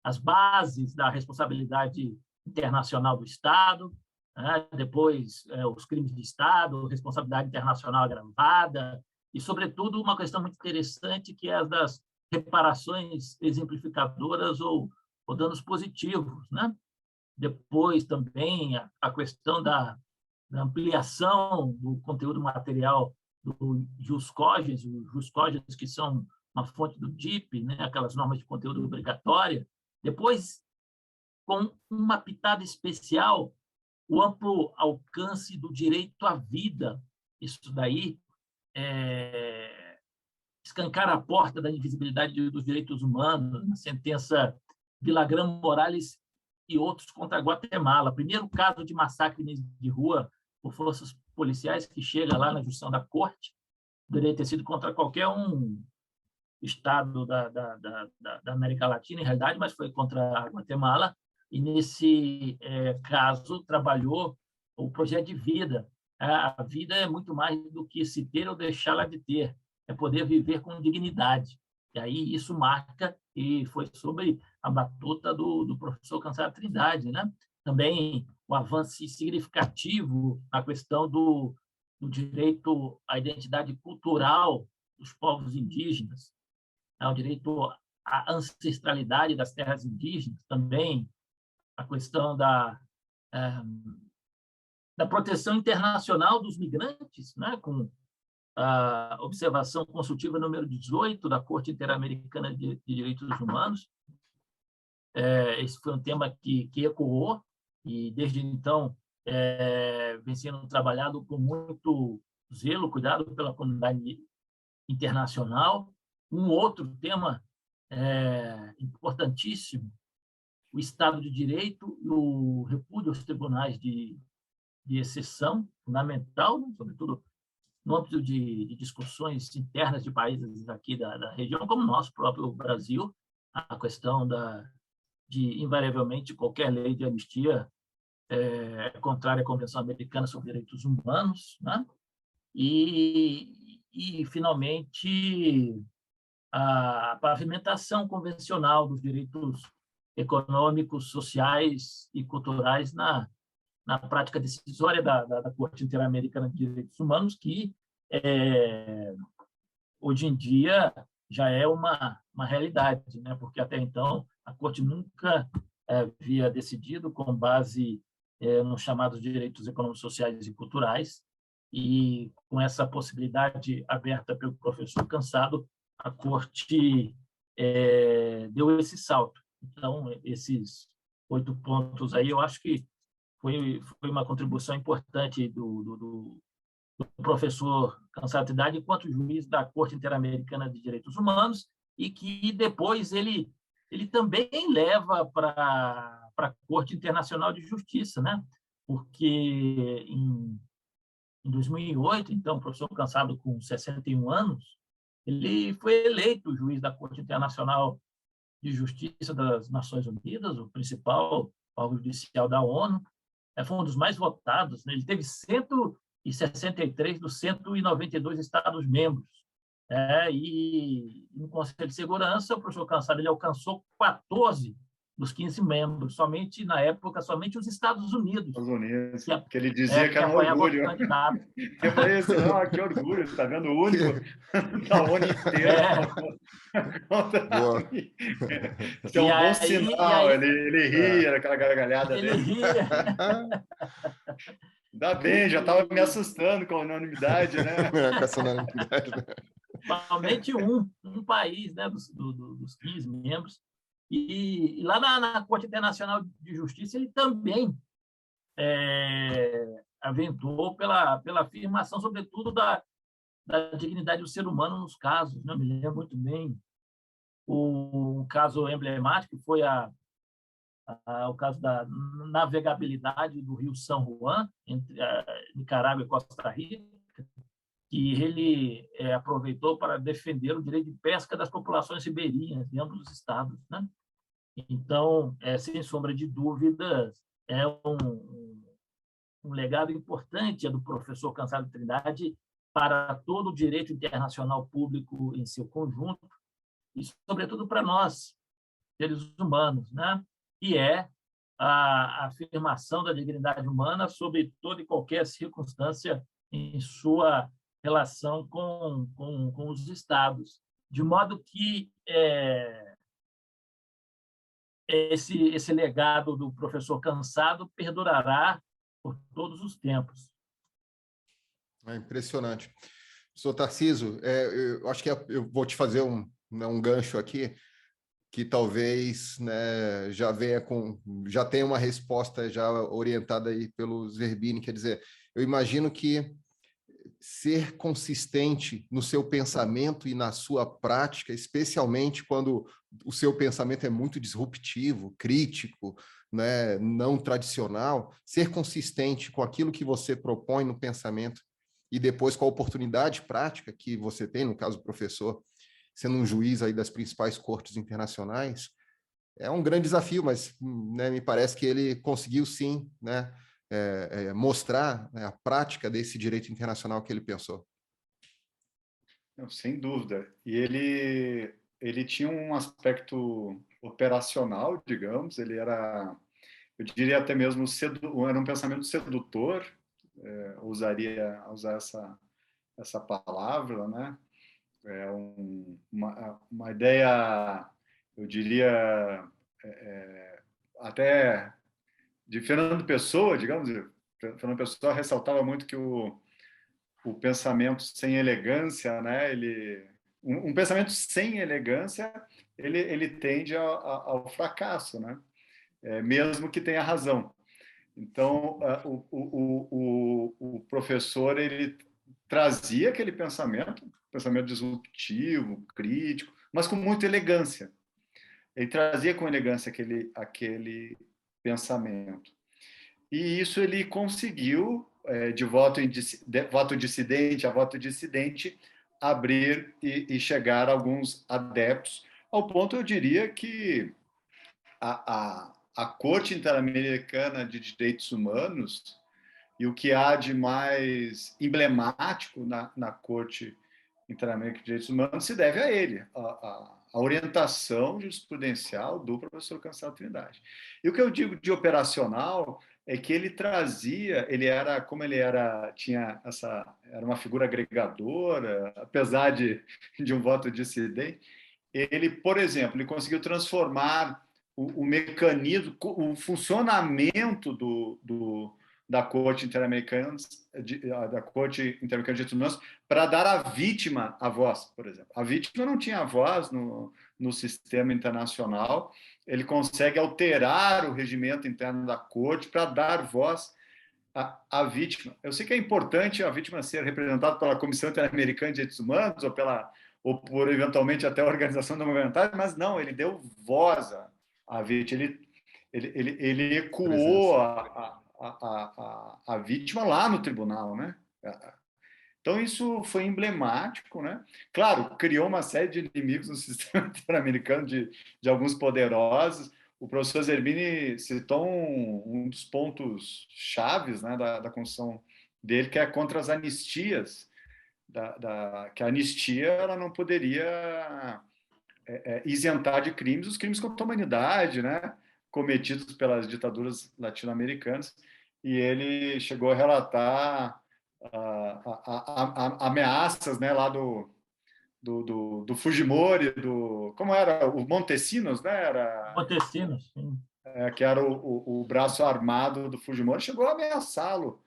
as bases da responsabilidade internacional do Estado, né? Depois os crimes de Estado, responsabilidade internacional agravada e, sobretudo, uma questão muito interessante que é a das reparações exemplificadoras ou danos positivos, né? Depois também a questão da ampliação do conteúdo material do jus cogens, os jus cogens que são uma fonte do DIP, né, aquelas normas de conteúdo obrigatória, Depois, com uma pitada especial, o amplo alcance do direito à vida. Isso daí escancara a porta da invisibilidade dos direitos humanos, na sentença Villagrán Morales e outros contra a Guatemala. Primeiro caso de massacre de rua por forças policiais que chega lá na jurisdição da corte, poderia ter sido contra qualquer um estado da América Latina, em realidade, mas foi contra a Guatemala, e nesse caso trabalhou o projeto de vida. A vida é muito mais do que se ter ou deixá-la de ter, é poder viver com dignidade. E aí isso marca, e foi sobre a batuta do professor Cansado Trindade, né? Também o avanço significativo na questão do direito à identidade cultural dos povos indígenas, o direito à ancestralidade das terras indígenas, também a questão da proteção internacional dos migrantes, né, com a observação consultiva número 18 da Corte Interamericana de Direitos Humanos. Esse foi um tema que ecoou, e desde então vem sendo trabalhado com muito zelo, cuidado pela comunidade internacional. Um outro tema importantíssimo, o Estado de Direito e o repúdio aos tribunais de exceção, fundamental, né? Sobretudo no âmbito de discussões internas de países aqui da região, como o nosso próprio Brasil, a questão de, invariavelmente, qualquer lei de anistia é contrária à Convenção Americana sobre Direitos Humanos, né? E, finalmente, a pavimentação convencional dos direitos econômicos, sociais e culturais na prática decisória da Corte Interamericana de Direitos Humanos, que hoje em dia já é uma realidade, né? Porque até então a Corte nunca havia decidido com base nos chamados direitos econômicos, sociais e culturais, e com essa possibilidade aberta pelo professor Cansado, a Corte deu esse salto. Então, esses 8 pontos aí, eu acho que foi uma contribuição importante do professor Cansado Trindade enquanto juiz da Corte Interamericana de Direitos Humanos, e que depois ele também leva para a Corte Internacional de Justiça, né? Porque em 2008, então, o professor Cansado, com 61 anos, ele foi eleito juiz da Corte Internacional de Justiça das Nações Unidas, o principal órgão judicial da ONU. Foi um dos mais votados, né? Ele teve 163 dos 192 Estados-membros. E no Conselho de Segurança, o professor Cansado ele alcançou 14 dos 15 membros, somente na época, somente os Estados Unidos. Estados Unidos, que ele dizia que era um orgulho. Eu falei assim, que orgulho, está vendo o único da ONU inteira. Isso é um bom sinal, ele ria, aquela gargalhada dele. Ele ria. Ainda bem, já estava me assustando com a unanimidade, né? Com essa unanimidade, né? Somente um país, né, dos 15 membros. E lá na Corte Internacional de Justiça, ele também aventou pela afirmação, sobretudo, da dignidade do ser humano nos casos. Né? Me lembro muito bem o caso emblemático foi o caso da navegabilidade do rio São Juan, entre Nicarágua e Costa Rica, que ele aproveitou para defender o direito de pesca das populações ribeirinhas de ambos os estados, né? Então, sem sombra de dúvidas, é um legado importante do professor Cansado Trindade para todo o direito internacional público em seu conjunto, e, sobretudo, para nós, seres humanos, né? Que é a afirmação da dignidade humana sob toda e qualquer circunstância em sua relação com os Estados, de modo que esse legado do professor Cansado perdurará por todos os tempos. É impressionante. Professor Tarcísio, eu acho que eu vou te fazer um gancho aqui. que talvez, né, já tenha uma resposta já orientada aí pelo Zerbini, quer dizer, eu imagino que ser consistente no seu pensamento e na sua prática, especialmente quando o seu pensamento é muito disruptivo, crítico, né, não tradicional, ser consistente com aquilo que você propõe no pensamento e depois com a oportunidade prática que você tem, no caso, professor, sendo um juiz aí das principais cortes internacionais, é um grande desafio, mas, né, me parece que ele conseguiu sim, né, mostrar, né, a prática desse direito internacional que ele pensou. Não, sem dúvida. E ele tinha um aspecto operacional, digamos, ele era, eu diria até mesmo, era um pensamento sedutor, usar essa palavra, né? Uma ideia, eu diria, até de Fernando Pessoa, digamos. Fernando Pessoa ressaltava muito que o pensamento sem elegância, né? Um pensamento sem elegância, ele tende ao fracasso, né? Mesmo que tenha razão. Então, o professor, ele trazia aquele pensamento disruptivo, crítico, mas com muita elegância. Ele trazia com elegância aquele pensamento. E isso ele conseguiu, de voto dissidente a voto dissidente, abrir e chegar a alguns adeptos, ao ponto, eu diria, que a Corte Interamericana de Direitos Humanos e o que há de mais emblemático na Corte Interamericana de Direitos Humanos se deve a ele, a orientação jurisprudencial do professor Cansado Trindade. E o que eu digo de operacional é que ele trazia, era uma figura agregadora, apesar de um voto dissidente. Ele, por exemplo, ele conseguiu transformar o mecanismo, o funcionamento da Corte Interamericana de Direitos Humanos para dar à vítima a voz, por exemplo. A vítima não tinha voz no sistema internacional. Ele consegue alterar o regimento interno da Corte para dar voz à vítima. Eu sei que é importante a vítima ser representada pela Comissão Interamericana de Direitos Humanos ou por, eventualmente, até a Organização da Movimentada, mas não, ele deu voz à vítima. Ele ecoou a vítima lá no tribunal, né? Então, isso foi emblemático, né? Claro, criou uma série de inimigos no sistema interamericano, de alguns poderosos. O professor Zerbini citou um dos pontos chaves, né, da Constituição dele, que é contra as anistias, que a anistia ela não poderia isentar de crimes os crimes contra a humanidade, né, cometidos pelas ditaduras latino-americanas. E ele chegou a relatar ameaças, né, lá do Fujimori, como era? O Montesinos, né? Montesinos, sim. Que era o braço armado do Fujimori, chegou a ameaçá-lo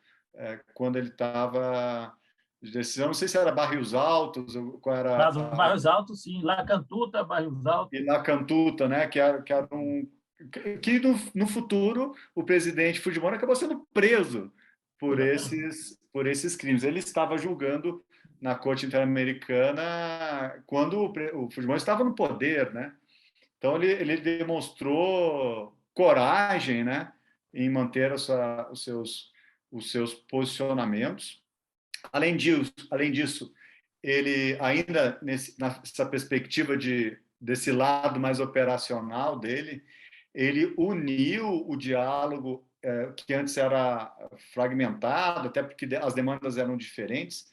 quando ele estava de decisão. Não sei se era Barrios Altos, qual era... Barrios Altos, sim. La Cantuta, Barrios Altos. E La Cantuta, né? Que no futuro o presidente Fujimori acabou sendo preso por esses crimes. Ele estava julgando na Corte Interamericana quando o Fujimori estava no poder, né? Então ele demonstrou coragem, né, em manter os seus posicionamentos. Além disso, ele ainda nessa perspectiva desse lado mais operacional dele, ele uniu o diálogo que antes era fragmentado, até porque as demandas eram diferentes,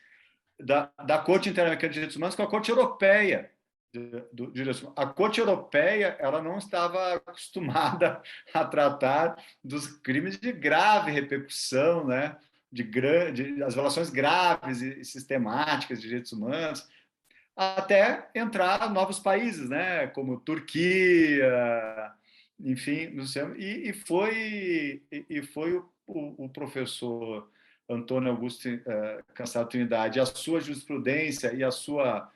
da Corte Interamericana de Direitos Humanos com a Corte Europeia de Direitos Humanos. A Corte Europeia ela não estava acostumada a tratar dos crimes de grave repercussão, né? As violações graves e sistemáticas de direitos humanos, até entrar novos países, né? Como Turquia, enfim, e foi o professor Antônio Augusto Cansado Trindade, a sua jurisprudência e a sua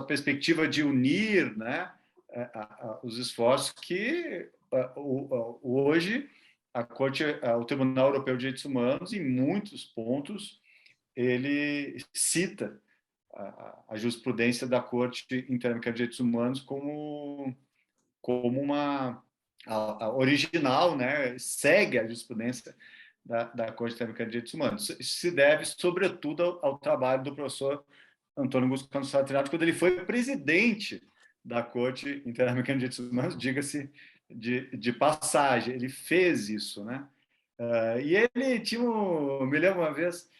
perspectiva de unir, né, os esforços que hoje o Tribunal Europeu de Direitos Humanos, em muitos pontos, ele cita a jurisprudência da Corte Interamericana de Direitos Humanos como uma original, né? Segue a jurisprudência da Corte Interamericana de Direitos Humanos. Isso se deve, sobretudo, ao trabalho do professor Antônio Augusto Campos Saltinato, quando ele foi presidente da Corte Interamericana de Direitos Humanos, diga-se de passagem, ele fez isso, né? E ele tinha me lembro uma vez,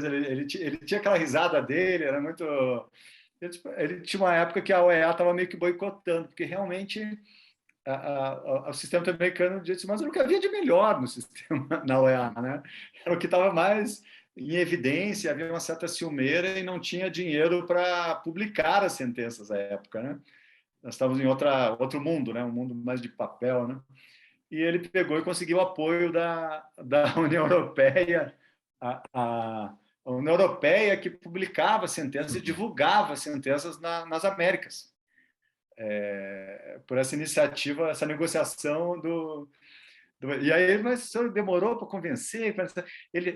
ele tinha aquela risada dele, era muito... Ele tinha uma época que a OEA estava meio que boicotando, porque realmente o sistema americano de direitos humanos era o que havia de melhor no sistema, na OEA, né? Era o que estava mais em evidência, havia uma certa ciumeira e não tinha dinheiro para publicar as sentenças à época, né? Nós estávamos em outro mundo, né? Um mundo mais de papel, né? E ele pegou e conseguiu o apoio da União Europeia, a União Europeia que publicava sentenças e divulgava sentenças nas Américas. Por essa iniciativa, essa negociação e aí, mas o senhor demorou para convencer?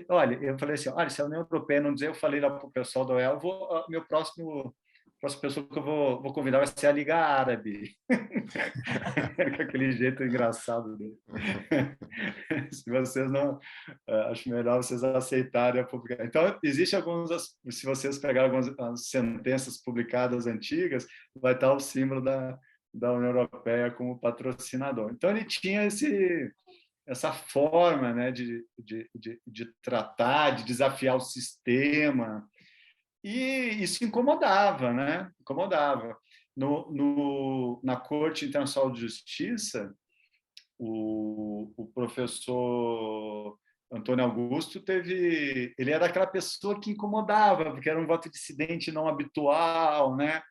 Olha, eu falei assim, olha, se a União Europeia não dizer, eu falei lá para o pessoal da OEA, meu próxima pessoa que eu vou convidar vai ser a Liga Árabe. Com aquele jeito engraçado dele. Se vocês não... acho melhor vocês aceitarem a publicar. Então, existe se vocês pegarem algumas sentenças publicadas antigas, vai estar o símbolo da União Europeia como patrocinador. Então, ele tinha essa forma, né, de tratar, de desafiar o sistema, e isso incomodava, né? Incomodava. Na Corte Internacional de Justiça, o professor Antônio Augusto ele era aquela pessoa que incomodava, porque era um voto dissidente não habitual, né?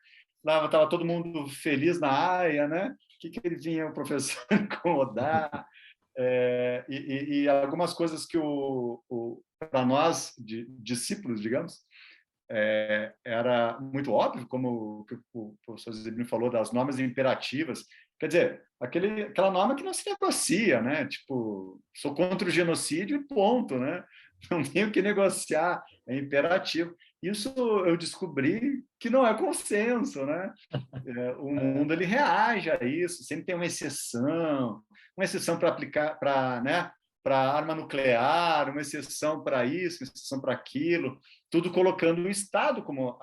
Lá estava todo mundo feliz na Haia, né? O que ele vinha o professor incomodar? E algumas coisas que para nós, discípulos, digamos, era muito óbvio, como o professor Zebino falou, das normas imperativas. Quer dizer, aquela norma que não se negocia, né? Tipo, sou contra o genocídio e ponto, né? Não tenho que negociar, é imperativo. Isso eu descobri que não é consenso, né? O mundo ele reage a isso, sempre tem uma exceção para aplicar, né? Para arma nuclear, uma exceção para isso, uma exceção para aquilo, tudo colocando o Estado como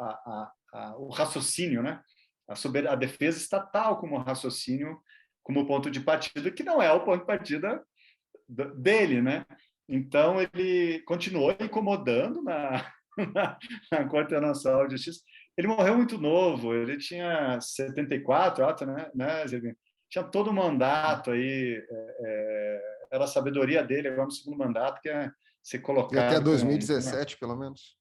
o raciocínio, né? A defesa estatal como raciocínio, como ponto de partida, que não é o ponto de partida dele, né? Então, ele continuou incomodando na Corte Internacional de Justiça. Ele morreu muito novo, ele tinha 74, né, Zebino? Tinha todo o mandato aí, era a sabedoria dele, agora no segundo mandato, que é ser colocado... E até 2017, pelo menos.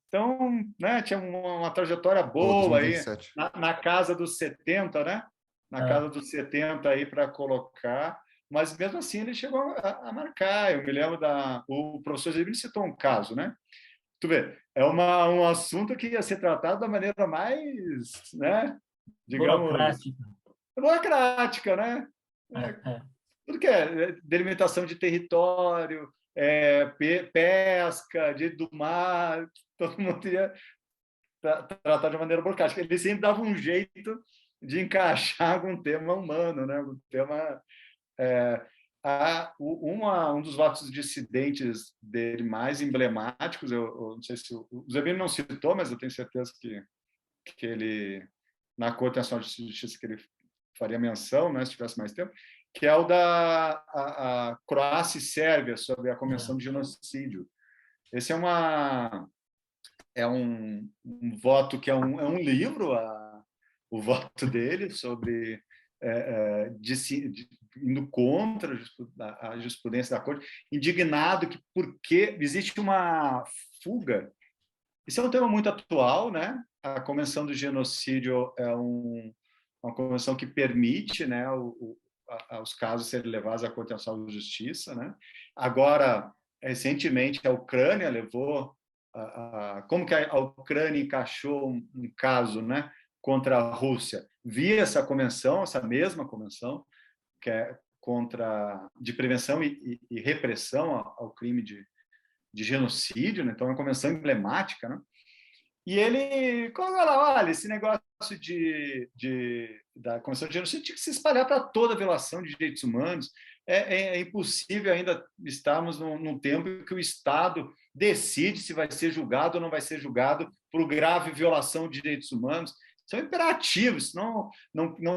Então, né, tinha uma trajetória boa aí, na casa dos 70, né? Na casa dos 70 aí para colocar, mas mesmo assim ele chegou a marcar. Eu me lembro o professor Zebino citou um caso, né? Tu vê, é um assunto que ia ser tratado da maneira mais, né? Digamos... burocrática, né? Tudo que é delimitação de território, pesca, direito do mar, todo mundo ia tratar de maneira burocrática. Ele sempre dava um jeito de encaixar algum tema humano, né? Um tema... um dos votos dissidentes dele mais emblemáticos, eu não sei se o Zebino não citou, mas eu tenho certeza que ele, na Corte Nacional de Justiça, que ele faria menção, né, se tivesse mais tempo, que é o da a Croácia e Sérvia, sobre a Convenção de Genocídio. Esse é um voto que é um livro, o voto dele, sobre indo contra a jurisprudência da Corte, indignado porque existe uma fuga. Isso é um tema muito atual, né? A Convenção do Genocídio é uma convenção que permite, né, os casos serem levados à Corte Internacional de Justiça, né? Agora, recentemente, a Ucrânia levou como que a Ucrânia encaixou um caso, né, contra a Rússia via essa convenção, essa mesma convenção, que é de prevenção e repressão ao crime de genocídio, né? Então é uma convenção emblemática, né? E ele colocou lá, olha, esse negócio da Convenção de Genocídio tinha que se espalhar para toda violação de direitos humanos. É impossível ainda estarmos num tempo em que o Estado decide se vai ser julgado ou não vai ser julgado por grave violação de direitos humanos. São imperativos, não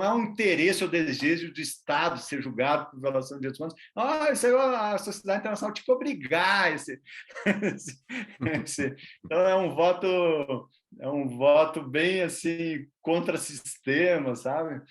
é um interesse ou desejo do Estado ser julgado por violação de direitos humanos. Isso aí a sociedade internacional tinha que obrigar então é um voto bem assim contra sistema, sabe?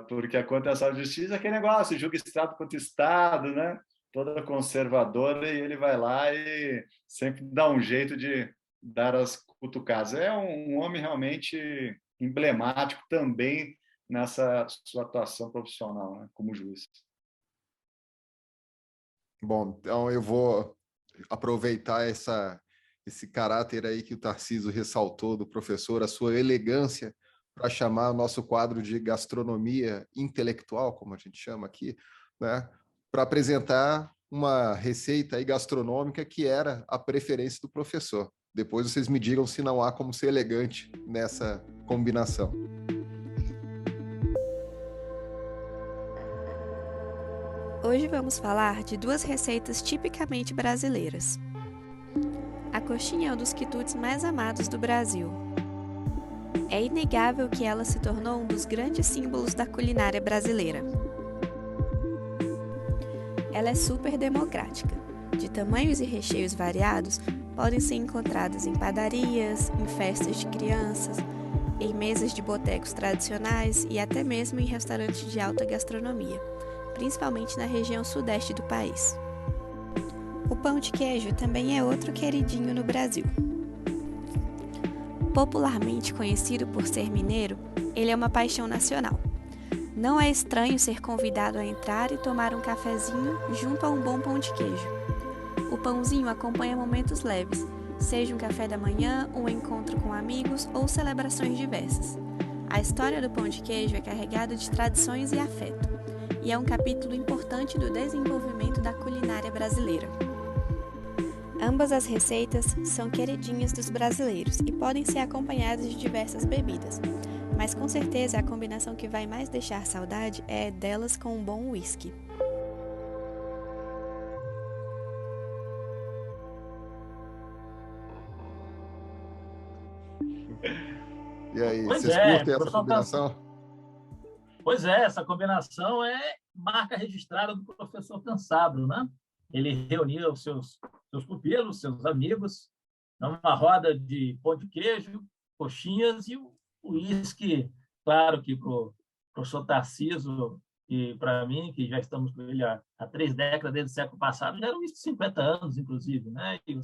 Porque a contenção de justiça é aquele negócio, julga Estado contra Estado, né? Toda conservadora, e ele vai lá e sempre dá um jeito de dar as cutucadas. É um homem realmente emblemático também nessa sua atuação profissional, né, como juiz. Bom, então eu vou aproveitar esse caráter aí que o Tarcísio ressaltou do professor, a sua elegância, para chamar o nosso quadro de gastronomia intelectual, como a gente chama aqui, né, para apresentar uma receita aí gastronômica que era a preferência do professor. Depois vocês me digam se não há como ser elegante nessa combinação. Hoje vamos falar de duas receitas tipicamente brasileiras. A coxinha é um dos quitutes mais amados do Brasil. É inegável que ela se tornou um dos grandes símbolos da culinária brasileira. Ela é super democrática. De tamanhos e recheios variados, podem ser encontradas em padarias, em festas de crianças, em mesas de botecos tradicionais e até mesmo em restaurantes de alta gastronomia, principalmente na região sudeste do país. O pão de queijo também é outro queridinho no Brasil. Popularmente conhecido por ser mineiro, ele é uma paixão nacional. Não é estranho ser convidado a entrar e tomar um cafezinho junto a um bom pão de queijo. O pãozinho acompanha momentos leves, seja um café da manhã, um encontro com amigos ou celebrações diversas. A história do pão de queijo é carregada de tradições e afeto, e é um capítulo importante do desenvolvimento da culinária brasileira. Ambas as receitas são queridinhas dos brasileiros e podem ser acompanhadas de diversas bebidas, mas com certeza a combinação que vai mais deixar saudade é delas com um bom whisky. E aí, Pois vocês é, curtem essa combinação? Pois é, essa combinação é marca registrada do professor Cansado, né? Ele reunia os seus pupilos, seus amigos, numa roda de pão de queijo, coxinhas e o uísque. Claro que para o professor Tarcísio e para mim, que já estamos com ele há 3 décadas, desde o século passado, já era um uísque de 50 anos, inclusive, né? E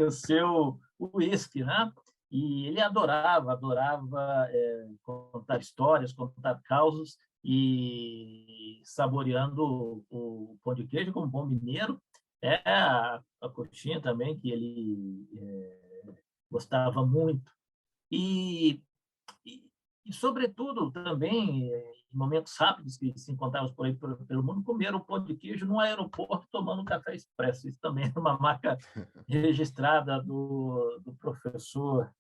o seu uísque, né? E ele adorava contar histórias, contar causos, e saboreando o pão de queijo como bom mineiro, a coxinha também, que ele gostava muito. E, sobretudo, também, em momentos rápidos que se encontrávamos por aí pelo mundo, comer o pão de queijo no aeroporto tomando um café expresso. Isso também é uma marca registrada do professor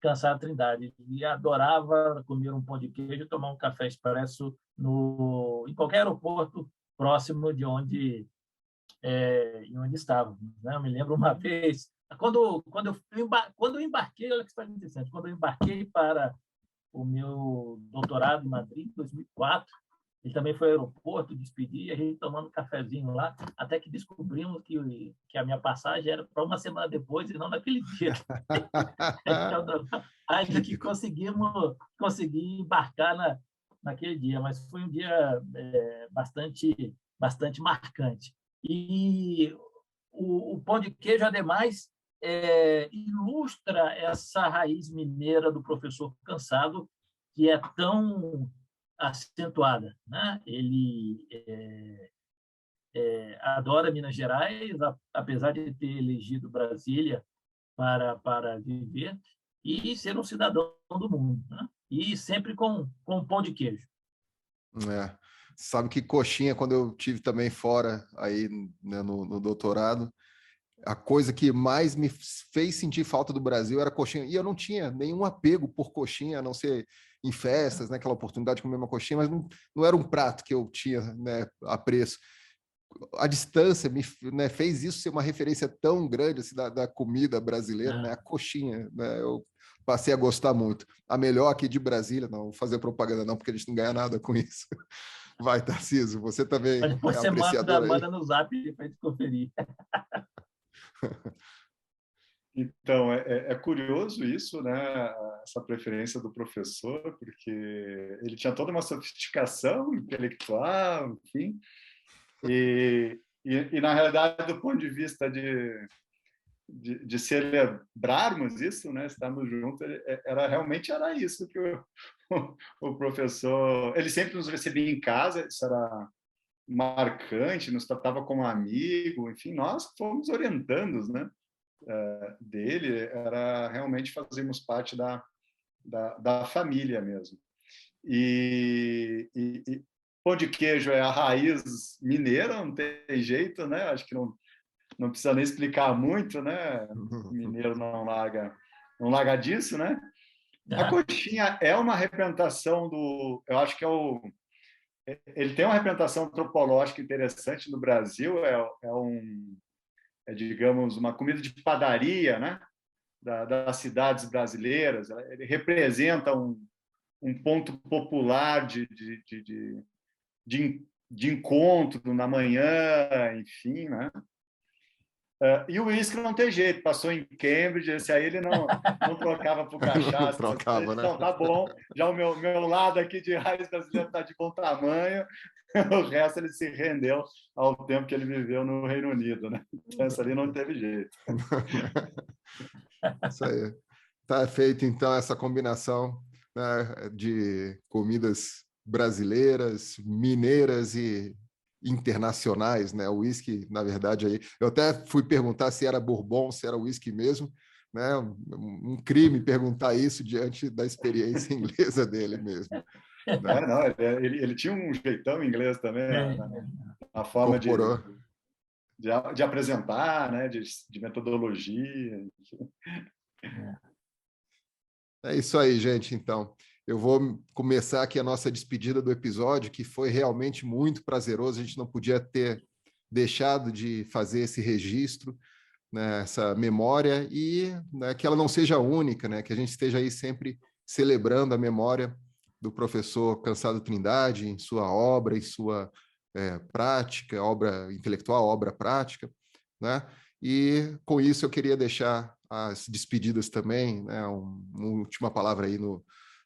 Cansado Trindade. E adorava comer um pão de queijo e tomar um café expresso em qualquer aeroporto próximo de onde estávamos, né? Eu me lembro uma vez, quando eu embarquei, olha que história interessante, quando eu embarquei para o meu doutorado em Madrid, em 2004, ele também foi ao aeroporto, despedir, a gente tomando um cafezinho lá, até que descobrimos que a minha passagem era para uma semana depois e não naquele dia. Ainda que consegui embarcar naquele dia, mas foi um dia bastante marcante. E o pão de queijo, ademais, ilustra essa raiz mineira do professor Cansado, que é tão acentuada, né? Ele adora Minas Gerais, apesar de ter elegido Brasília para viver, e ser um cidadão do mundo, né? E sempre com pão de queijo. É. Sabe que coxinha, quando eu tive também fora aí, né, no doutorado, a coisa que mais me fez sentir falta do Brasil era coxinha. E eu não tinha nenhum apego por coxinha, a não ser em festas, né, aquela oportunidade de comer uma coxinha, mas não era um prato que eu tinha, né, apreço. A distância né, fez isso ser uma referência tão grande assim, da comida brasileira, né, a coxinha. Né, eu passei a gostar muito. A melhor aqui de Brasília, não vou fazer propaganda não, porque a gente não ganha nada com isso. Vai, Tarcísio, você também Mas depois é você apreciador aí? manda no zap para a gente conferir. Então, é curioso isso, né? Essa preferência do professor, porque ele tinha toda uma sofisticação intelectual, enfim, e na realidade, do ponto de vista de celebrarmos isso, né? Estarmos juntos, realmente era isso que o professor... Ele sempre nos recebia em casa, isso era marcante, nos tratava como amigo, enfim, nós fomos orientandos, né? Dele, era realmente fazermos parte da família mesmo. E pão de queijo é a raiz mineira, não tem jeito, né? Acho que não precisa nem explicar muito, né? Mineiro não larga disso, né? A coxinha é uma representação eu acho que ele tem uma representação antropológica interessante no Brasil, digamos, uma comida de padaria, né? Das cidades brasileiras. Ele representa um ponto popular de encontro na manhã, enfim, né? E o uísque não tem jeito, passou em Cambridge, esse aí ele não trocava por cachaça. Trocava, né? Então, tá bom, já o meu lado aqui de raiz brasileiro está de bom tamanho, o resto ele se rendeu ao tempo que ele viveu no Reino Unido, né? Então, essa ali não teve jeito. Isso aí. Tá feito, então, essa combinação, né, de comidas brasileiras, mineiras e internacionais, né? O uísque, na verdade, aí. Eu até fui perguntar se era bourbon, se era uísque mesmo, né? Um crime perguntar isso diante da experiência inglesa dele mesmo. Né? Não, ele tinha um jeitão inglês também, a forma de apresentar, né? de metodologia. É isso aí, gente. Então, eu vou começar aqui a nossa despedida do episódio, que foi realmente muito prazeroso. A gente não podia ter deixado de fazer esse registro, né, essa memória, e né, que ela não seja única, né, que a gente esteja aí sempre celebrando a memória do professor Cansado Trindade em sua obra, em sua prática, obra intelectual, obra prática, né? E com isso eu queria deixar as despedidas também, né? Uma última palavra aí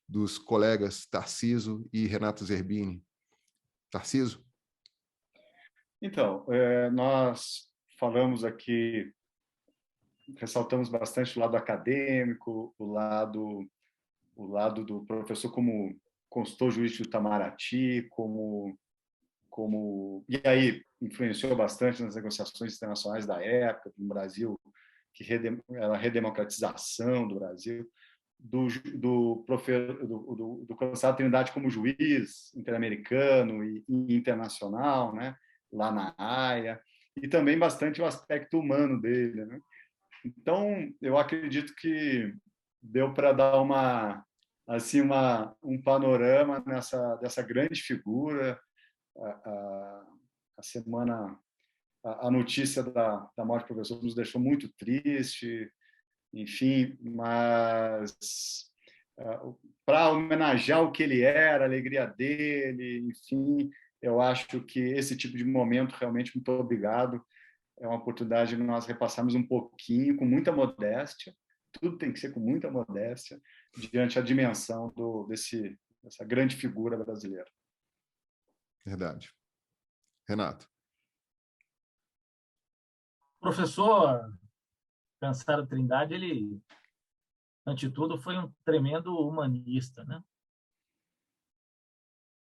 dos colegas Tarciso e Renato Zerbini. Tarciso? Então, nós falamos aqui, ressaltamos bastante o lado acadêmico, o lado do professor como consultor jurídico do Itamaraty, e aí influenciou bastante nas negociações internacionais da época, no Brasil, que era a redemocratização do Brasil, do Cansado Trindade como juiz interamericano e internacional, né, lá na Haia, e também bastante o aspecto humano dele, né? Então, eu acredito que deu para dar um panorama dessa grande figura. A semana, a notícia da morte do professor nos deixou muito triste, enfim, mas para homenagear o que ele era, a alegria dele, enfim, eu acho que esse tipo de momento, realmente, muito obrigado, é uma oportunidade de nós repassarmos um pouquinho, com muita modéstia, tudo tem que ser com muita modéstia, diante da dimensão dessa grande figura brasileira. Verdade. Renato. O professor Cansado Trindade, ele, ante tudo, foi um tremendo humanista, né?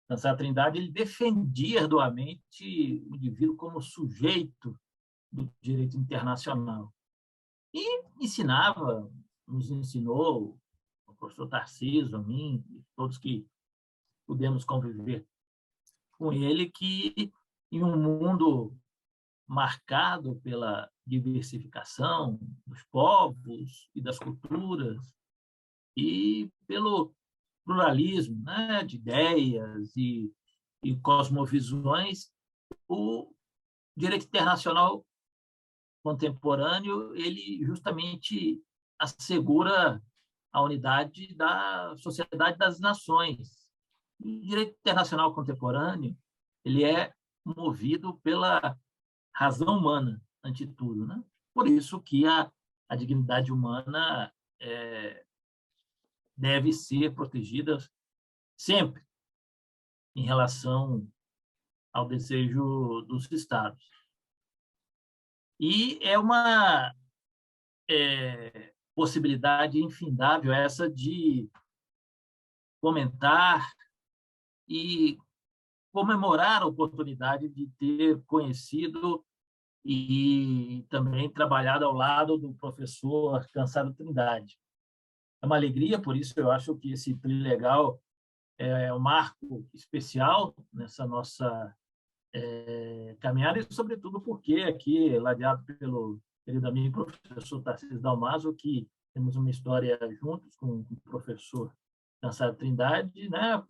Cansado Trindade, ele defendia arduamente o indivíduo como sujeito do direito internacional. E nos ensinou professor Tarcísio, a mim, todos que pudemos conviver com ele, que em um mundo marcado pela diversificação dos povos e das culturas e pelo pluralismo, né, de ideias e cosmovisões, o direito internacional contemporâneo ele justamente assegura a unidade da sociedade das nações. O direito internacional contemporâneo ele é movido pela razão humana, ante tudo, né? Por isso que a dignidade humana deve ser protegida sempre em relação ao desejo dos Estados. E é uma possibilidade infindável essa de comentar e comemorar a oportunidade de ter conhecido e também trabalhado ao lado do professor Cansado Trindade. É uma alegria, por isso eu acho que esse Trilegal é um marco especial nessa nossa caminhada e, sobretudo, porque aqui, ladeado pelo querido amigo professor Tarcísio Dalmaso, que temos uma história juntos com o professor Cansado Trindade, né?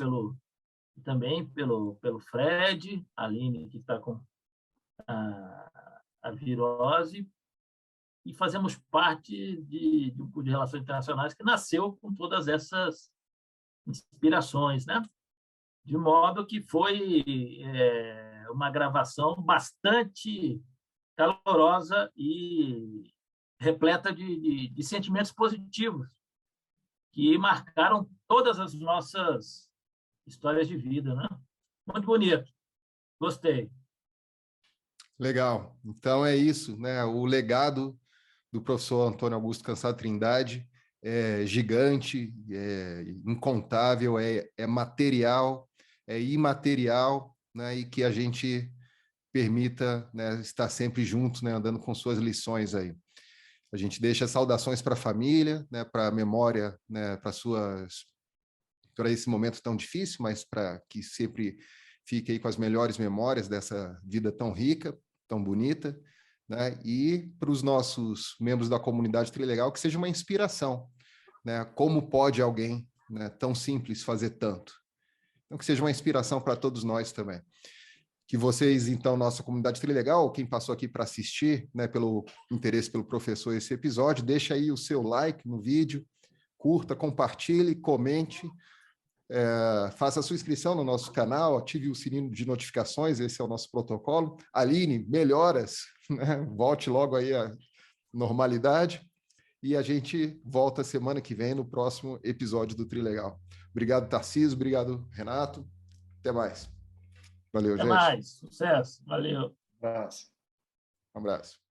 Também pelo Fred, a Aline, que está com a virose, e fazemos parte de um grupo de relações internacionais que nasceu com todas essas inspirações, né? De modo que foi uma gravação bastante calorosa e repleta de sentimentos positivos que marcaram todas as nossas histórias de vida, né? Muito bonito. Gostei. Legal. Então é isso, né? O legado do professor Antônio Augusto Cansado Trindade é gigante, é incontável, é material, é imaterial, né? E que a gente permita, né, estar sempre juntos, né, andando com suas lições aí. A gente deixa saudações para a família, né, para a memória, né, para esse momento tão difícil, mas para que sempre fique aí com as melhores memórias dessa vida tão rica, tão bonita, né? E para os nossos membros da comunidade Trilegal, que seja uma inspiração, né? Como pode alguém, né, tão simples fazer tanto? Então, que seja uma inspiração para todos nós também. Que vocês, então, nossa comunidade Trilegal, quem passou aqui para assistir, né, pelo interesse pelo professor esse episódio, deixa aí o seu like no vídeo, curta, compartilhe, comente, faça a sua inscrição no nosso canal, ative o sininho de notificações, esse é o nosso protocolo. Aline, melhoras, né? Volte logo aí à normalidade e a gente volta semana que vem no próximo episódio do Trilegal. Obrigado, Tarcísio, obrigado, Renato. Até mais. Valeu, gente. Até mais. Sucesso. Valeu. Um abraço. Um abraço.